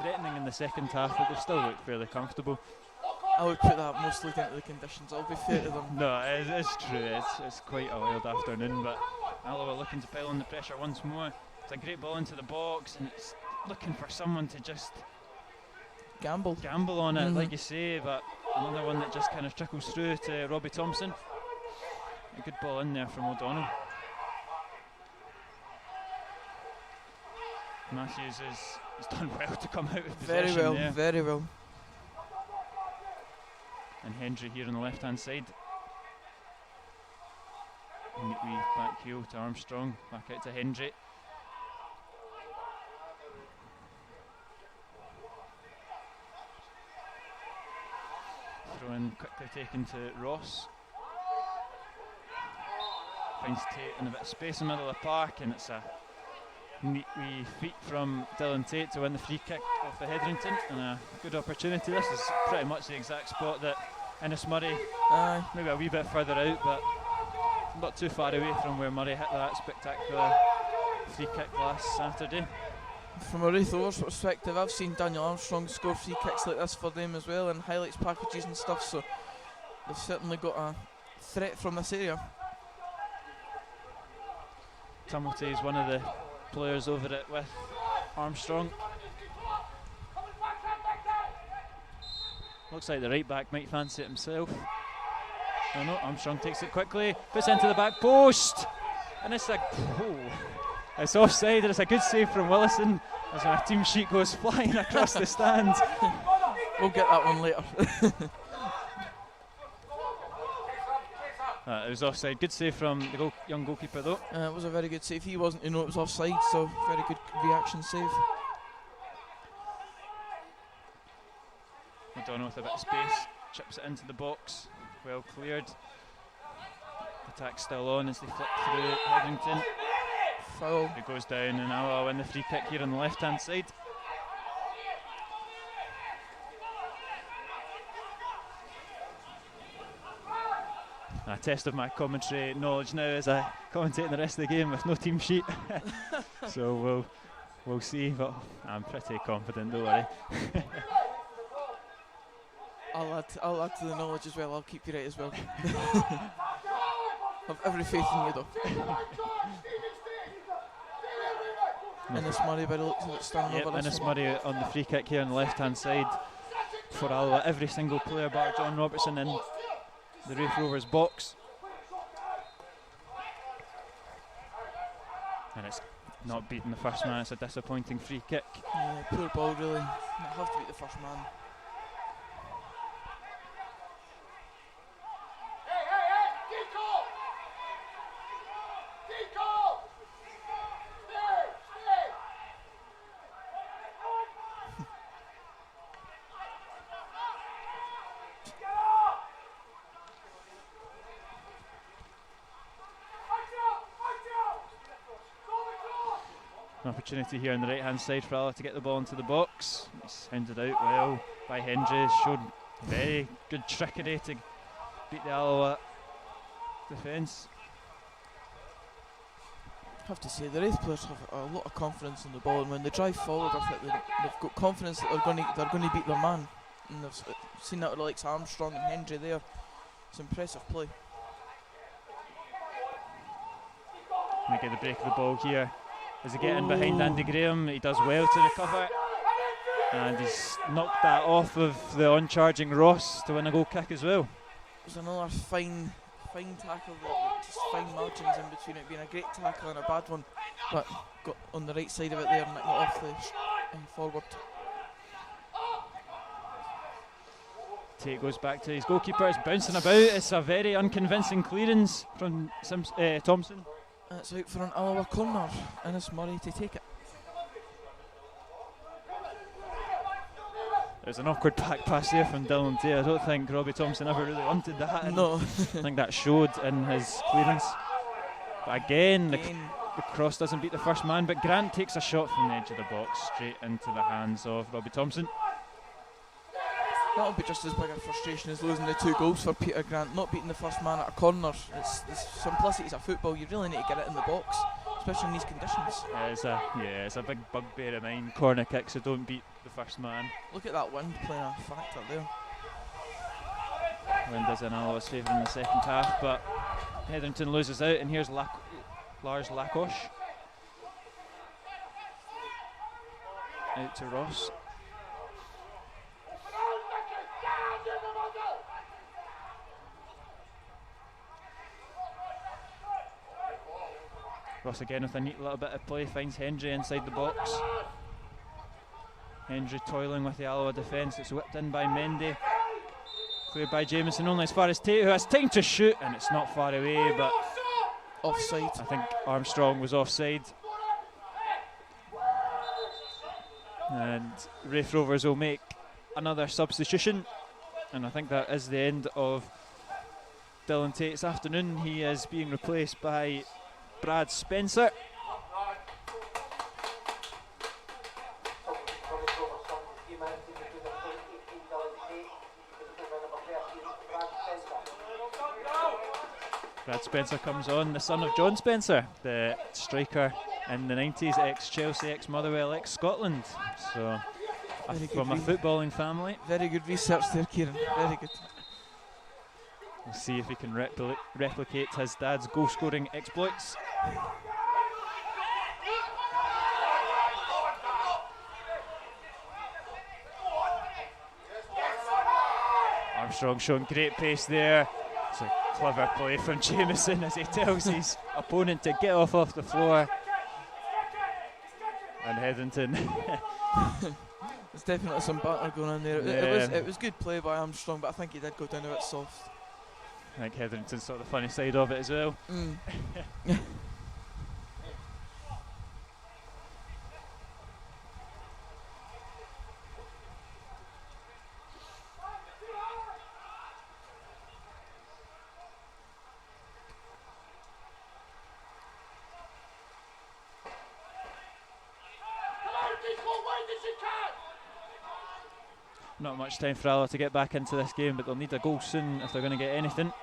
threatening in the second half, but they've still looked fairly comfortable. I would put that mostly down to the conditions, I'll be fair to them. No, it's true, it's quite a wild afternoon, but Alloa looking to pile on the pressure once more. It's a great ball into the box, and it's looking for someone to just gamble on it, like you say, but another one that just kind of trickles through to Robbie Thompson. A good ball in there from O'Donnell. Matthews has done well to come out of possession there. Very well. And Hendry here on the left hand side. Neat wee back heel to Armstrong, back out to Hendry. Throw in quickly taken to Ross. Finds Tate in a bit of space in the middle of the park, and it's a neat wee feet from Dylan Tate to win the free kick off the Hetherington, and a good opportunity. This is pretty much the exact spot that Innes Murray, maybe a wee bit further out, but not too far away from where Murray hit that spectacular free kick last Saturday. From a Raith Rovers perspective, I've seen Daniel Armstrong score free kicks like this for them as well, and highlights packages and stuff, so they've certainly got a threat from this area. Tumulty is one of the players over it with Armstrong. Looks like the right back might fancy it himself. No, Armstrong takes it quickly, puts it into the back post, and it's it's offside, and it's a good save from Willison as our team sheet goes flying across the stand. We'll get that one later. It was offside. Good save from the young goalkeeper though. It was a very good save. He wasn't to know it was offside, so very good reaction save. O'Donnell with a bit of space, chips it into the box, well cleared. Attack still on as they flip through Hetherington. Foul. It goes down, and Alloa win the free kick here on the left hand side. A test of my commentary knowledge now as I commentate the rest of the game with no team sheet. So we'll see, but I'm pretty confident, don't worry. I'll add to the knowledge as well. I'll keep you right as well. Have every faith in you though. Innes Murray by the looks of it standing over this Innes one. Murray on the free kick here on the left hand side for Alloa. Every single player bar John Robertson in the Raith Rovers box. And it's not beating the first man, it's a disappointing free kick. Yeah, poor ball really. Might have to beat the first man. An opportunity here on the right hand side for Alloa to get the ball into the box. It's handed out well by Hendry. Showed very good trickery to beat the Alloa defence. I have to say, the Raith players have a lot of confidence in the ball, and when they drive forward, I think they've got confidence that they're going to beat their man. And they've seen that with the likes of Armstrong and Hendry there. It's impressive play. They get the break of the ball here. As they get in behind Andy Graham, he does well to recover, and he's knocked that off of the on-charging Ross to win a goal kick as well. It was another fine tackle, just fine margins in between it being a great tackle and a bad one, but got on the right side of it there and it got off forward. Tate goes back to his goalkeeper. It's bouncing about. It's a very unconvincing clearance from Thompson. And it's out for an Alloa corner. And it's Murray to take it. There's an awkward back pass there from Dylan Tate. I don't think Robbie Thompson ever really wanted that. No. I think that showed in his clearance. But again, the cross doesn't beat the first man, but Grant takes a shot from the edge of the box straight into the hands of Robbie Thompson. That'll be just as big a frustration as losing the 2 goals for Peter Grant, not beating the first man at a corner. It's the simplicities of football. You really need to get it in the box, especially in these conditions. It's a big bugbear of mine. Corner kicks that don't beat the first man. Look at that wind playing a factor there. Wind is in Alloa's favour in the second half, but Hetherington loses out, and here's Lars Lakosh. Out to Ross. Ross again with a neat little bit of play, finds Hendry inside the box. Hendry toiling with the Alloa defence. It's whipped in by Mendy. Cleared by Jameson, only as far as Tate, who has time to shoot, and it's not far away, but offside. I think Armstrong was offside. And Raith Rovers will make another substitution, and I think that is the end of Dylan Tate's afternoon. He is being replaced by Brad Spencer. Brad Spencer comes on, the son of John Spencer, the striker in the 90s, ex-Chelsea, ex-Motherwell, ex-Scotland. So, from a footballing family. Very good research there, Kieran. Very good. We'll see if he can replicate his dad's goal-scoring exploits. Armstrong showing great pace there. It's a clever play from Jameson as he tells his opponent to get off the floor. And Hetherington. There's definitely some banter going on there. Yeah. It was good play by Armstrong, but I think he did go down a bit soft. I think Hetherington saw the funny side of it as well. Not much time for Alloa to get back into this game, but they'll need a goal soon if they're going to get anything.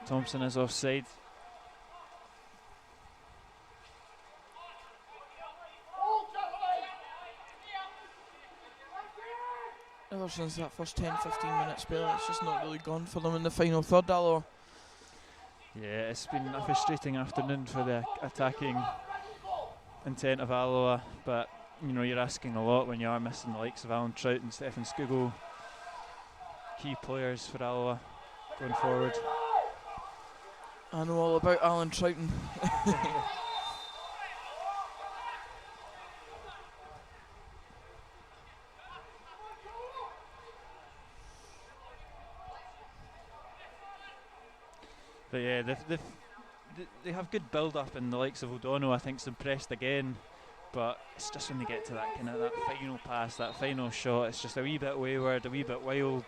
Thompson is offside. Ever since that first 10-15 minute spell, it's just not really gone for them in the final third, Alloa. Yeah, it's been a frustrating afternoon for the attacking intent of Alloa, but you know, you're asking a lot when you are missing the likes of Alan Trout and Stefan Skugel, key players for Alloa going forward. I know all about Alan Troughton. But yeah, they have good build-up, and the likes of O'Donnell I think's impressed again. But it's just when they get to that kind of that final pass, that final shot, it's just a wee bit wayward, a wee bit wild.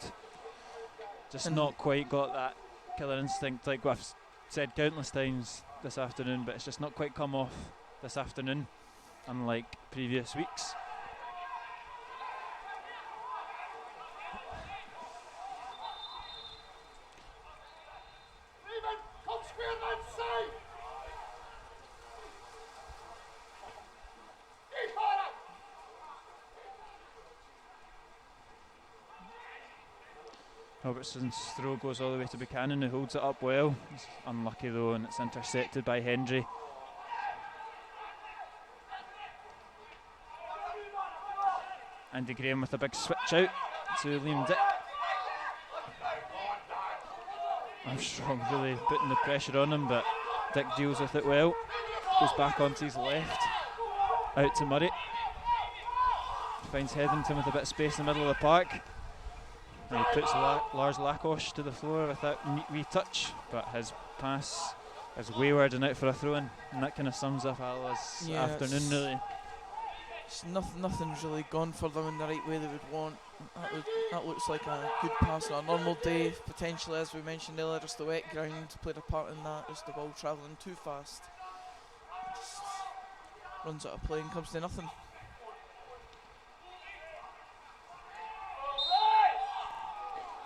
Just and not quite got that killer instinct like I've said countless times this afternoon, but it's just not quite come off this afternoon, unlike previous weeks. Robertson's throw goes all the way to Buchanan, who holds it up well. He's unlucky though, and it's intercepted by Hendry. Andy Graham with a big switch out to Liam Dick. Armstrong really putting the pressure on him, but Dick deals with it well. Goes back onto his left. Out to Murray. Finds Hetherington with a bit of space in the middle of the park. And he puts Lars Lakosh to the floor with that neat wee touch, but his pass is wayward and out for a throw-in, and that kind of sums up Alloa's afternoon, really. It's nothing's really gone for them in the right way they would want. That looks like a good pass on a normal day. Potentially, as we mentioned earlier, just the wet ground played a part in that. Just the ball travelling too fast. It just runs out of play and comes to nothing.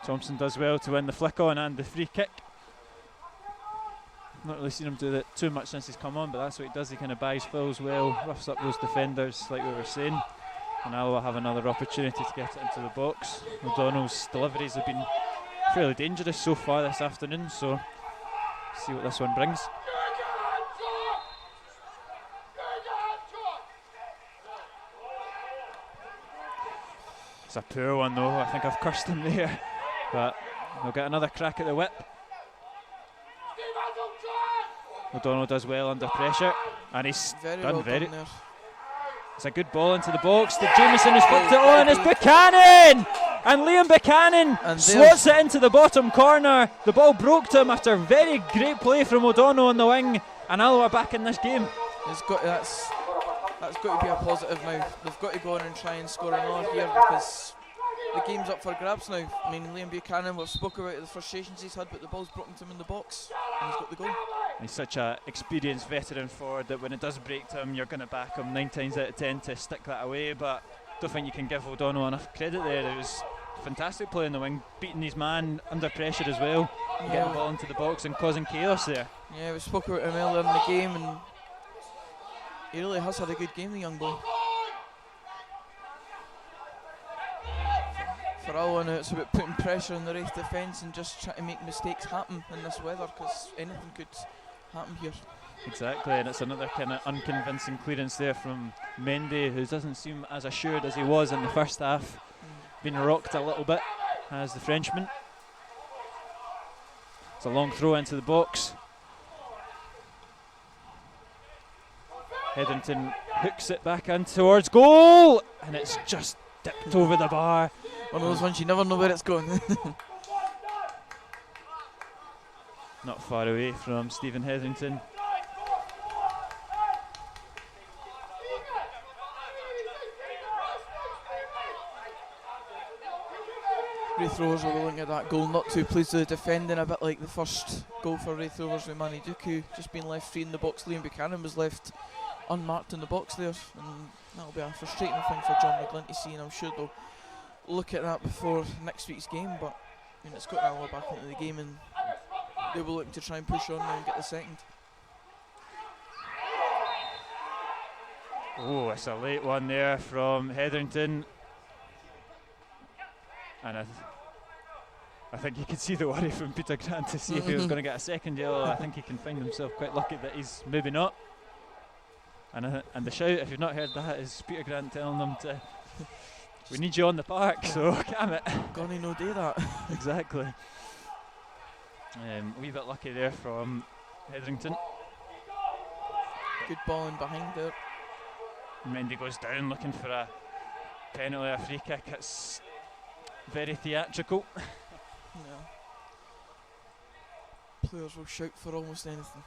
Thompson does well to win the flick on and the free kick. Not really seen him do that too much since he's come on, but that's what he does. He kind of buys fouls well, roughs up those defenders like we were saying, and Alloa have another opportunity to get it into the box. O'Donnell's deliveries have been fairly dangerous so far this afternoon, so see what this one brings. It's a poor one though. I think I've cursed him there, but they'll get another crack at the whip. O'Donnell does well under pressure, and he's done very. It's a good ball into the box. The Jameson has flipped it on. It's Buchanan, and Liam Buchanan slots it into the bottom corner. The ball broke to him after very great play from O'Donnell on the wing, and Alloa back in this game. That's got to be a positive now. They've got to go on and try and score another here, because the game's up for grabs now. I mean, Liam Buchanan, we've spoke about the frustrations he's had, but the ball's broken to him in the box, and he's got the goal. He's such an experienced veteran forward that when it does break to him, you're going to back him 9 times out of 10 to stick that away, but I don't think you can give O'Donnell enough credit there. It was fantastic play in the wing, beating his man under pressure as well, getting the ball into the box and causing chaos there. Yeah, we spoke about him earlier in the game, and he really has had a good game, the young boy. For Alloa now, it's about putting pressure on the Raith defence and just trying to make mistakes happen in this weather, because anything could happen here. Exactly, and it's another kind of unconvincing clearance there from Mendy, who doesn't seem as assured as he was in the first half. Been rocked a little bit as the Frenchman. It's a long throw into the box. Hetherington hooks it back in towards goal, and it's just dipped over the bar. One of those ones you never know where it's going. Not far away from Stephen Hetherington. Raith Rovers were looking at that goal, not too pleased with the defending, a bit like the first goal for Raith Rovers with Manny Duku, just being left free in the box. Liam Buchanan was left unmarked in the box there, and that'll be a frustrating thing for John McGlynn to see, and I'm sure they'll look at that before next week's game, but I mean, it's got Alloa back into the game, and they will look to try and push on now and get the second. Oh, it's a late one there from Hetherington, and I think you could see the worry from Peter Grant to see if he was going to get a second yellow. I think he can find himself quite lucky that he's maybe not. And the shout, if you've not heard that, is Peter Grant telling them to, we need you on the park, so damn it. Gonna no do that. Exactly. A wee bit lucky there from Hetherington. Good ball in behind there. Mendy goes down looking for a penalty, a free kick. It's very theatrical. Yeah. Players will shout for almost anything.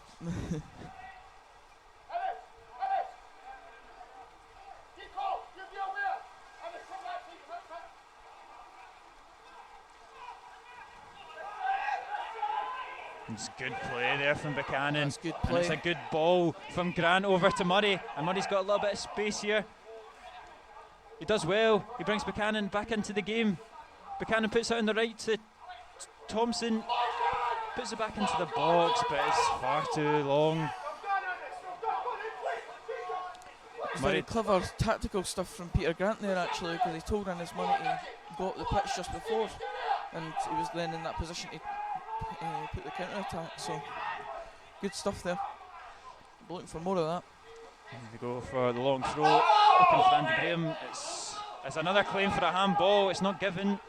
It's good play there from Buchanan. That's good play. And it's a good ball from Grant over to Murray, and Murray's got a little bit of space here. He does well. He brings Buchanan back into the game. Buchanan puts it on the right to Thompson, puts it back into the box, but it's far too long. Very clever tactical stuff from Peter Grant there, actually, because he told Ernest Murray to go up the pitch just before, and he was then in that position to put the counter attack. So good stuff there. We're looking for more of that. Here we go for the long throw. Looking for Andy Graham. It's another claim for a handball. It's not given.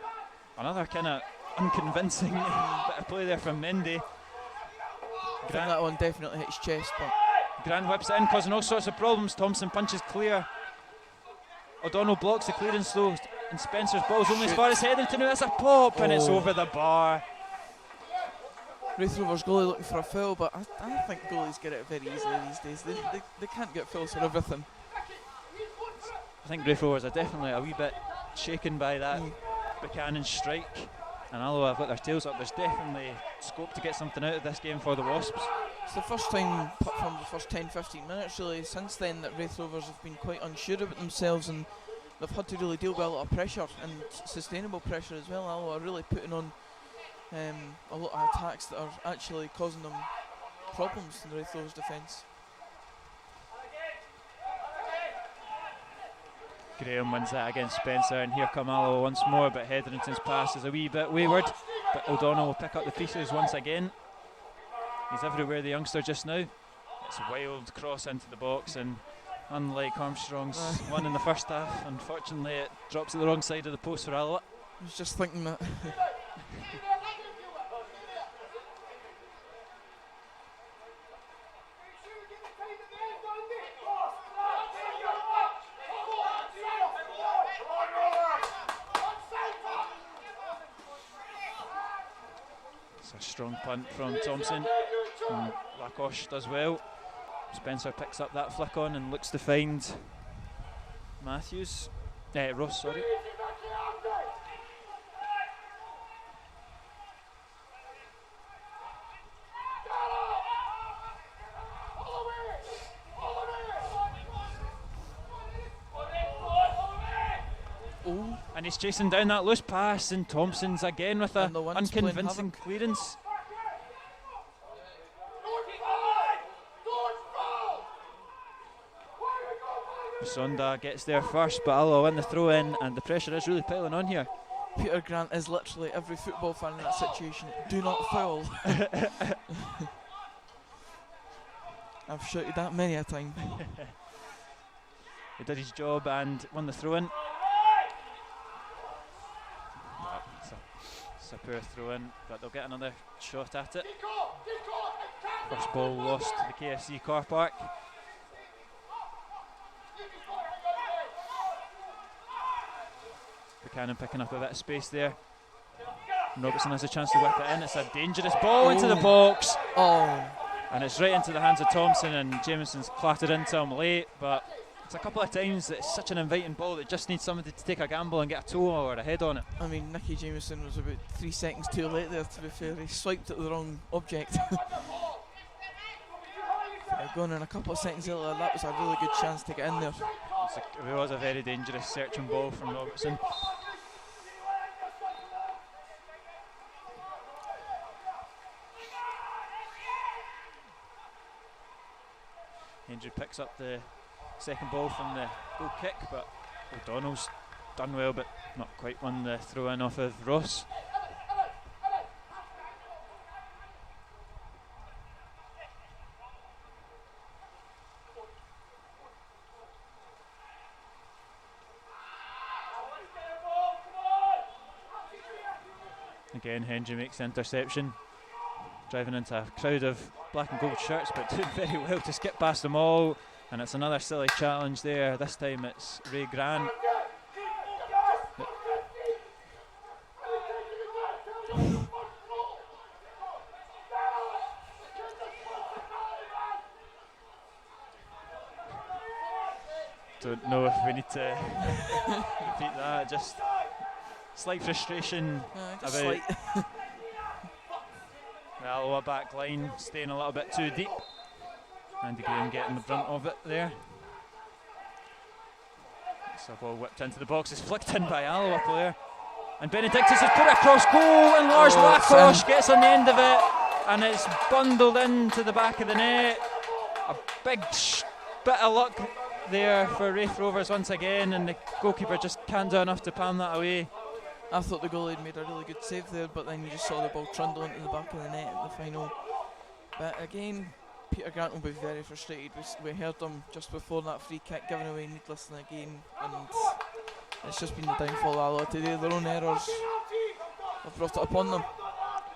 Another kind of unconvincing bit of play there from Mendy. I think that one definitely hit his chest, but Grant whips it in, causing all sorts of problems. Thompson punches clear. O'Donnell blocks the clearance though, and Spencer's ball's only as far as Hetherington. That's a pop, and it's over the bar. Raith Rovers goalie looking for a foul, but I think goalies get it very easily these days. They can't get fouls for everything. I think Raith Rovers are definitely a wee bit shaken by that Buchanan strike, and Alloa have got their tails up. There's definitely scope to get something out of this game for the Wasps. It's the first time from the first 10-15 minutes really since then that Raith Rovers have been quite unsure about themselves, and they've had to really deal with a lot of pressure and sustainable pressure as well. Alloa are really putting on a lot of attacks that are actually causing them problems in the Raith Rovers defence. Graham wins that against Spencer, and here come Alloa once more, but Hetherington's pass is a wee bit wayward, but O'Donnell will pick up the pieces once again. He's everywhere, the youngster, just now. It's a wild cross into the box, and unlike Armstrong's one in the first half, unfortunately it drops at the wrong side of the post for Alloa. I was just thinking that. It's a strong punt from Thompson. Lacoste does well. Spencer picks up that flick on and looks to find Ross, sorry. And he's chasing down that loose pass, and Thompson's again with an unconvincing clearance. Sonda gets there first, but Alloa win the throw in, and the pressure is really piling on here. Peter Grant is literally every football fan in that situation. Do not foul. I've shouted that many a time. He did his job and won the throw in. It's a poor throw in, but they'll get another shot at it. First ball lost to the KFC car park. Buchanan picking up a bit of space there. Robertson has a chance to whip it in. It's a dangerous ball into the box. And it's right into the hands of Thompson, and Jamieson's clattered into him late, but it's a couple of times that it's such an inviting ball that just needs somebody to take a gamble and get a toe or a head on it. I mean, Nicky Jamieson was about 3 seconds too late there, to be fair. He swiped at the wrong object. Going in a couple of seconds earlier, that was a really good chance to get in there. It was a very dangerous searching ball from Robertson. Hendry picks up the second ball from the goal kick, but O'Donnell's done well, but not quite won the throw in off of Ross. Again, Hendry makes the interception, driving into a crowd of black and gold shirts, but doing very well to skip past them all. And it's another silly challenge there. This time it's Ray Grant. Don't know if we need to repeat that. Just slight frustration about slight. the Alloa back line staying a little bit too deep. Andy Graham getting the brunt of it there. So ball whipped into the box, is flicked in by Alloa player. And Benedictus has put it across goal, and Lars Lacoste gets on the end of it, and it's bundled into the back of the net. A big bit of luck there for Raith Rovers once again, and the goalkeeper just can't do enough to palm that away. I thought the goalie had made a really good save there, but then you just saw the ball trundle into the back of the net at the final. But again, Peter Grant will be very frustrated. We heard him just before that free kick given away needlessly again, and it's just been the downfall of Alloa today. Their own errors have brought it upon them.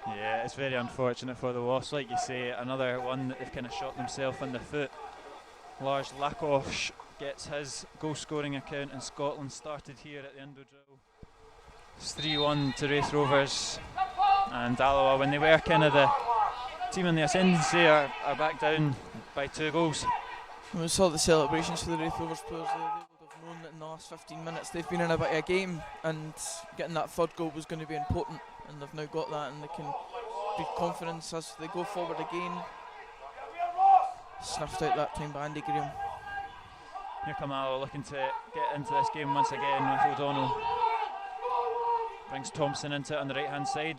Yeah, it's very unfortunate for the Wasps. Like you say, another one that they've kind of shot themselves in the foot. Lars Lakosh gets his goal scoring account in Scotland started here at the Indo Drill. It's 3-1 to Raith Rovers, and Alloa, when they were kind of the team in the ascendancy, are back down by 2 goals. When we saw the celebrations for the Raith Rovers players, they would have known that in the last 15 minutes they've been in a bit of a game, and getting that third goal was going to be important, and they've now got that, and they can be confidence as they go forward again. Snuffed out that time by Andy Graham. Here come Alloa looking to get into this game once again with O'Donnell. Brings Thompson into it on the right hand side.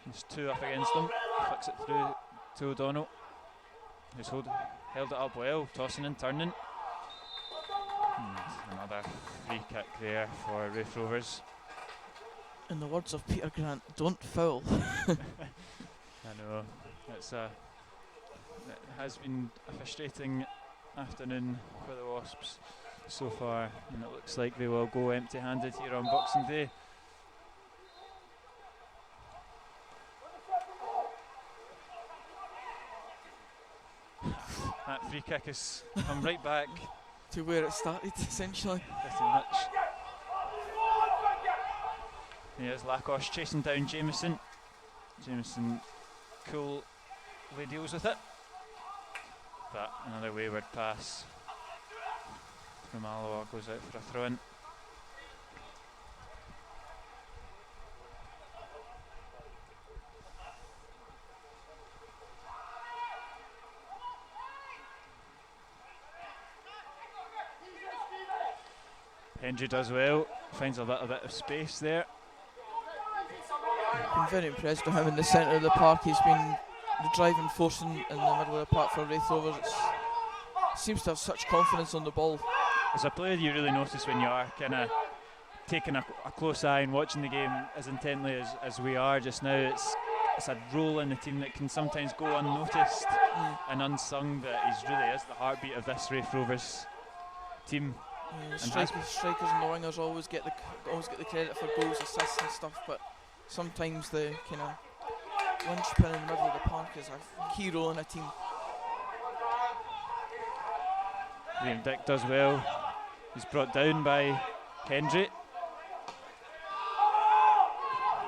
There's 2 up against him. Flicks it through to O'Donnell, who's held it up well, tossing and turning. And another free kick there for Raith Rovers. In the words of Peter Grant, don't foul. I know, it has been a frustrating afternoon for the Wasps so far, and it looks like they will go empty-handed here on Boxing Day. That free kick has come right back to where it started, essentially. pretty much. Here's Lakosh chasing down Jameson. Jameson coolly deals with it. But another wayward pass from Alloa goes out for a throw-in. Hendry does well, finds a little bit of space there. Been very impressed with him in the centre of the park. He's been the driving force in the middle of the park for Raith Rovers. Seems to have such confidence on the ball. As a player, you really notice when you are kind of taking a close eye and watching the game as intently as we are just now. It's a role in the team that can sometimes go unnoticed and unsung, but he really is the heartbeat of this Raith Rovers team. Strikers and the wingers always get the credit for goals, assists and stuff, but sometimes the kind of linchpin in the middle of the park is a key role in a team. Liam Dick does well. He's brought down by Hendry.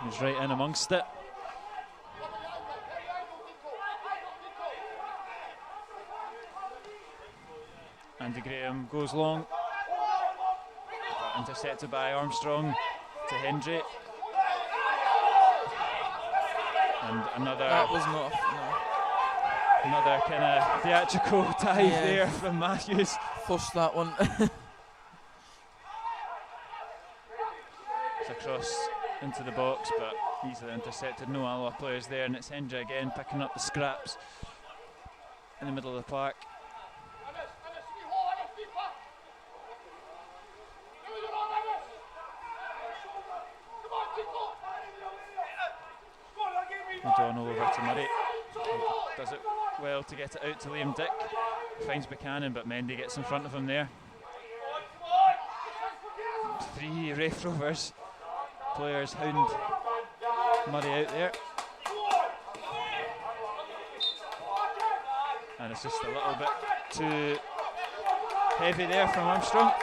He's right in amongst it. Andy Graham goes long. Intercepted by Armstrong to Hendry. And another. That was not. No. Another kind of theatrical dive there from Matthews. Forced that one. It's a cross into the box, but easily intercepted. No Alloa players there, and it's Hendry again picking up the scraps in the middle of the park. O'Donnell over to Murray. He does it well to get it out to Liam Dick. Finds Buchanan, but Mendy gets in front of him there. 3 Raith Rovers players hound Murray out there. And it's just a little bit too heavy there from Armstrong.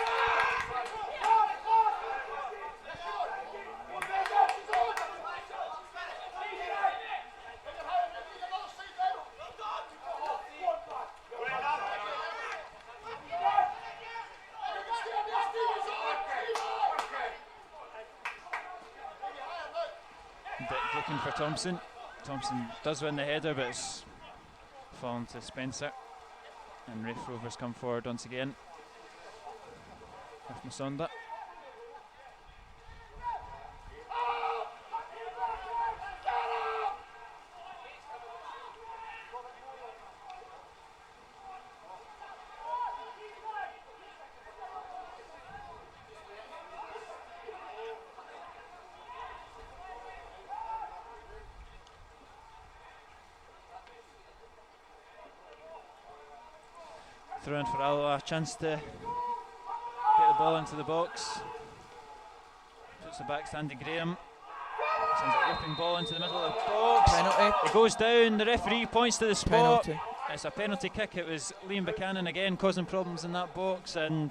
Looking for Thompson. Thompson does win the header, but it's fallen to Spencer. And Raith Rovers come forward once again with Musonda. Throw in for Alloa, a chance to get the ball into the box. Puts it back to Andy Graham. Sends a whipping ball into the middle of the box. Penalty. It goes down, the referee points to the spot. Penalty. It's a penalty kick. It was Liam Buchanan again causing problems in that box, and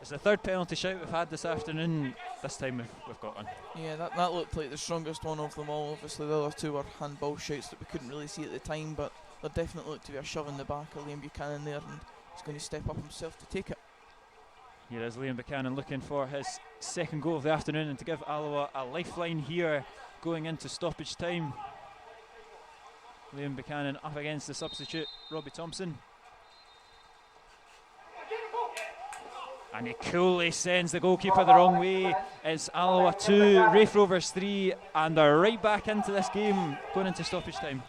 it's the third penalty shout we've had this afternoon. This time we've got one. Yeah, that looked like the strongest one of them all. Obviously the other two were handball shouts that we couldn't really see at the time, but there definitely looked to be a shove in the back of Liam Buchanan there, and he's going to step up himself to take it. Here is Liam Buchanan looking for his second goal of the afternoon and to give Alloa a lifeline here going into stoppage time. Liam Buchanan up against the substitute Robbie Thompson, and he coolly sends the goalkeeper the wrong way. It's Alloa 2, Raith Rovers 3, and they're right back into this game going into stoppage time.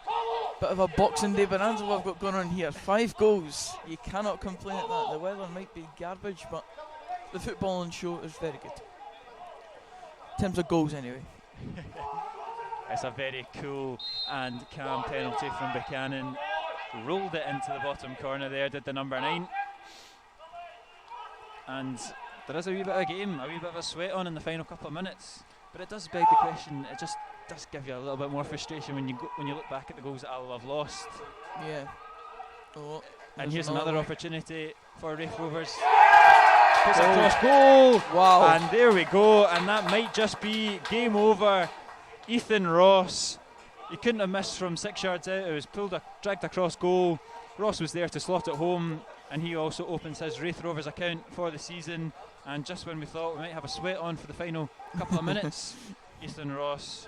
Bit of a Boxing Day bonanza we've got going on here. 5 goals, you cannot complain at that. The weather might be garbage, but the footballing show is very good. In terms of goals anyway. It's a very cool and calm penalty from Buchanan. Rolled it into the bottom corner there, did the number 9. And there is a wee bit of a game, a wee bit of a sweat on in the final couple of minutes. But it does beg the question, it just does give you a little bit more frustration when you look back at the goals that Alloa have lost. Yeah. Oh, and here's another opportunity for Raith Rovers. Puts a cross goal! Wow. And there we go, and that might just be game over. Ethan Ross, he couldn't have missed from 6 yards out. It was dragged across goal. Ross was there to slot it home, and he also opens his Raith Rovers account for the season. And just when we thought we might have a sweat on for the final couple of minutes, Ethan Ross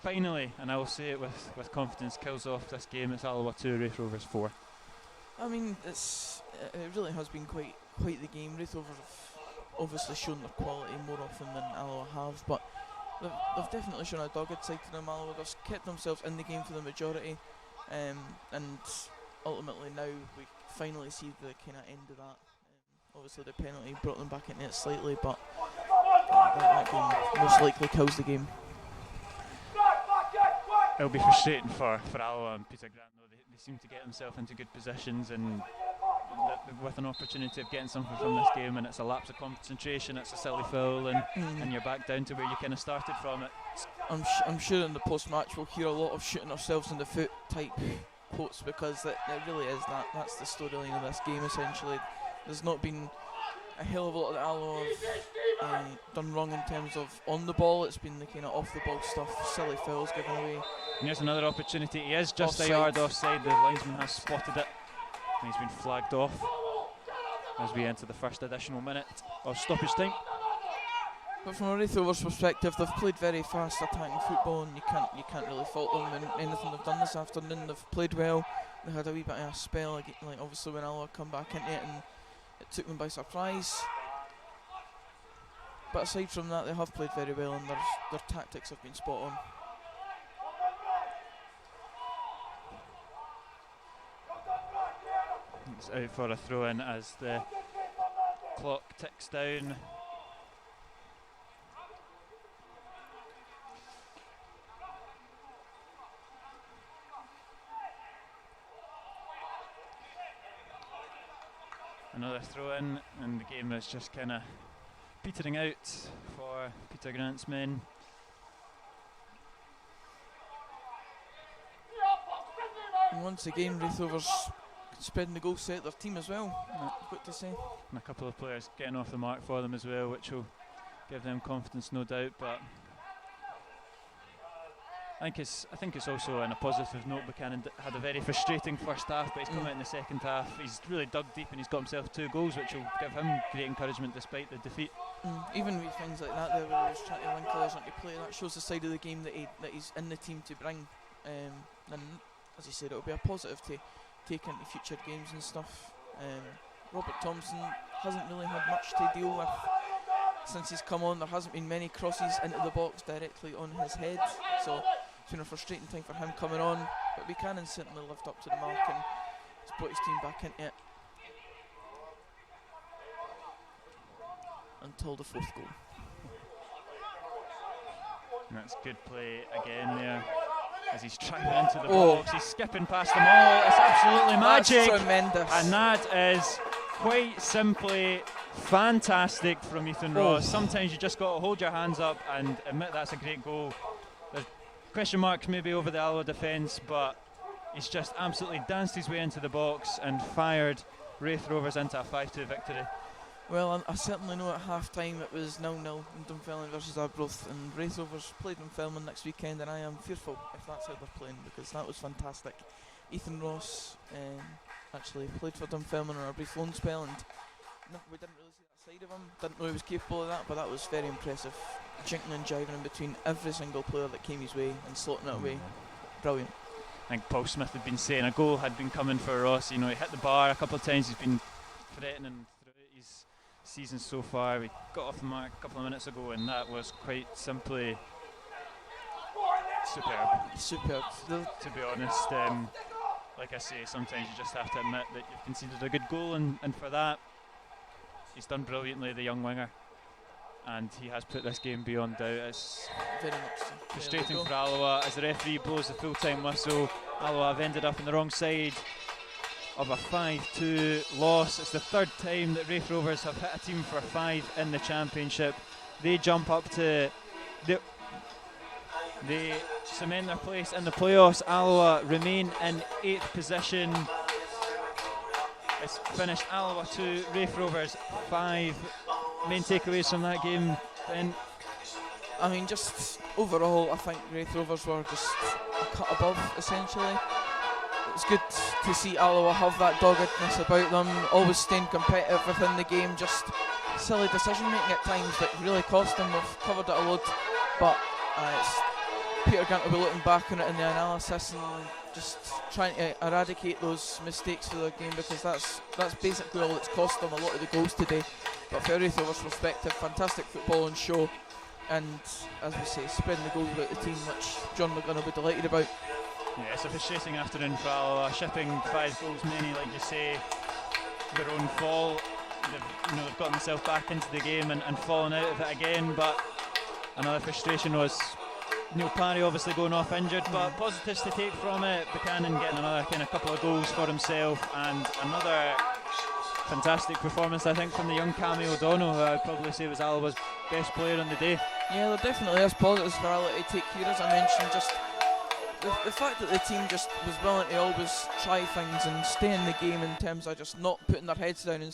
finally, and I will say it with confidence, kills off this game. It's Alloa 2, Raith Rovers 4. I mean, it really has been quite the game. Raith Rovers have obviously shown their quality more often than Alloa have, but they've definitely shown a dogged side to them. Alloa, they've kept themselves in the game for the majority, and ultimately now we finally see the kind of end of that. Obviously the penalty brought them back into it slightly, but that game most likely kills the game. It'll be frustrating for Alloa and Peter Grant, though. They seem to get themselves into good positions and with an opportunity of getting something from this game, and it's a lapse of concentration, it's a silly foul, and you're back down to where you kind of started from it. I'm sure in the post-match we'll hear a lot of shooting ourselves in the foot type quotes, because it really is that's the storyline of this game essentially. There's not been a hell of a lot that Alloa have done wrong in terms of on the ball. It's been the kind of off the ball stuff, silly fouls given away. And here's another opportunity. He is just Offside. a yard offside. The linesman has spotted it, and he's been flagged off as we enter the first additional minute of stoppage time. But from a Raith Rovers perspective, they've played very fast attacking football, and you can't really fault them in anything they've done this afternoon. They've played well. They had a wee bit of a spell, like obviously when Alloa come back into it, and it took them by surprise. But aside from that, they have played very well, and their tactics have been spot on. It's out for a throw-in as the clock ticks down. Another throw-in, and the game is just kind of petering out for Peter Grant's men. And once again, Raith Rovers spreading the goal set their team as well. I've got to say. And a couple of players getting off the mark for them as well, which will give them confidence, no doubt. But I think it's also on a positive note. Buchanan had a very frustrating first half, but he's come out in the second half. He's really dug deep and he's got himself 2 goals, which will give him great encouragement despite the defeat. Even with things like that, there where he was trying to wrinkle us onto play, that shows the side of the game that he's in the team to bring. And as you said, it'll be a positive to take into future games and stuff. Robert Thompson hasn't really had much to deal with since he's come on. There hasn't been many crosses into the box directly on his head, so it's been a frustrating time for him coming on, but Buchanan certainly lived up to the mark and has brought his team back into it until the 4th goal. And that's good play again there as he's tracking into the box. He's skipping past them all. It's absolutely magic. That's tremendous. And that is quite simply fantastic from Ethan Ross. Sometimes you just got to hold your hands up and admit that's a great goal. There's question marks maybe over the Alloa defence, but he's just absolutely danced his way into the box and fired Raith Rovers into a 5-2 victory. Well, I certainly know at half time it was 0-0 in Dunfermline versus Arbroath, and Raith Rovers play Dunfermline next weekend, and I am fearful if that's how they're playing, because that was fantastic. Ethan Ross actually played for Dunfermline on a brief loan spell, and we didn't really see that side of him, didn't know he was capable of that, but that was very impressive. Jinking and jiving in between every single player that came his way and slotting it away. Brilliant. I think Paul Smith had been saying a goal had been coming for Ross. You know, he hit the bar a couple of times, he's been threatening throughout his season so far. We got off the mark a couple of minutes ago, and that was quite simply superb. To be honest, like I say, sometimes you just have to admit that you've conceded a good goal, and for that, he's done brilliantly, the young winger, and he has put this game beyond doubt. It's very much so. Frustrating for Alloa as the referee blows the full-time whistle. Alloa have ended up on the wrong side of a 5-2 loss. It's the third time that Raith Rovers have hit a team for 5 in the championship. They jump up to they cement their place in the playoffs. Alloa remain in 8th position. It's finished Alloa 2, Raith Rovers 5. Main takeaways from that game, Ben? I mean, just overall, I think Raith Rovers were just a cut above, essentially. It's good to see Alloa have that doggedness about them, always staying competitive within the game, just silly decision making at times that really cost them. We've covered it a lot, but it's Peter Gant will be looking back on it in the analysis and just trying to eradicate those mistakes for the game, because that's basically all that's cost them a lot of the goals today. But for Raith Rovers' perspective, fantastic football on show, and as we say, spreading the goals about the team, which John McGunn will be delighted about. Yeah, it's a frustrating afternoon for Alloa, shipping 5 goals, many, like you say, their own fall. They've gotten themselves back into the game and fallen out of it again. But another frustration was Neil Parry obviously going off injured, but positives to take from it. Buchanan getting another kind of couple of goals for himself, and another fantastic performance, I think, from the young Cammy O'Donnell, who I'd probably say was Alloa's best player on the day. Yeah, there definitely is positives for Alloa to take here, as I mentioned. Just the fact that the team just was willing to always try things and stay in the game, in terms of just not putting their heads down and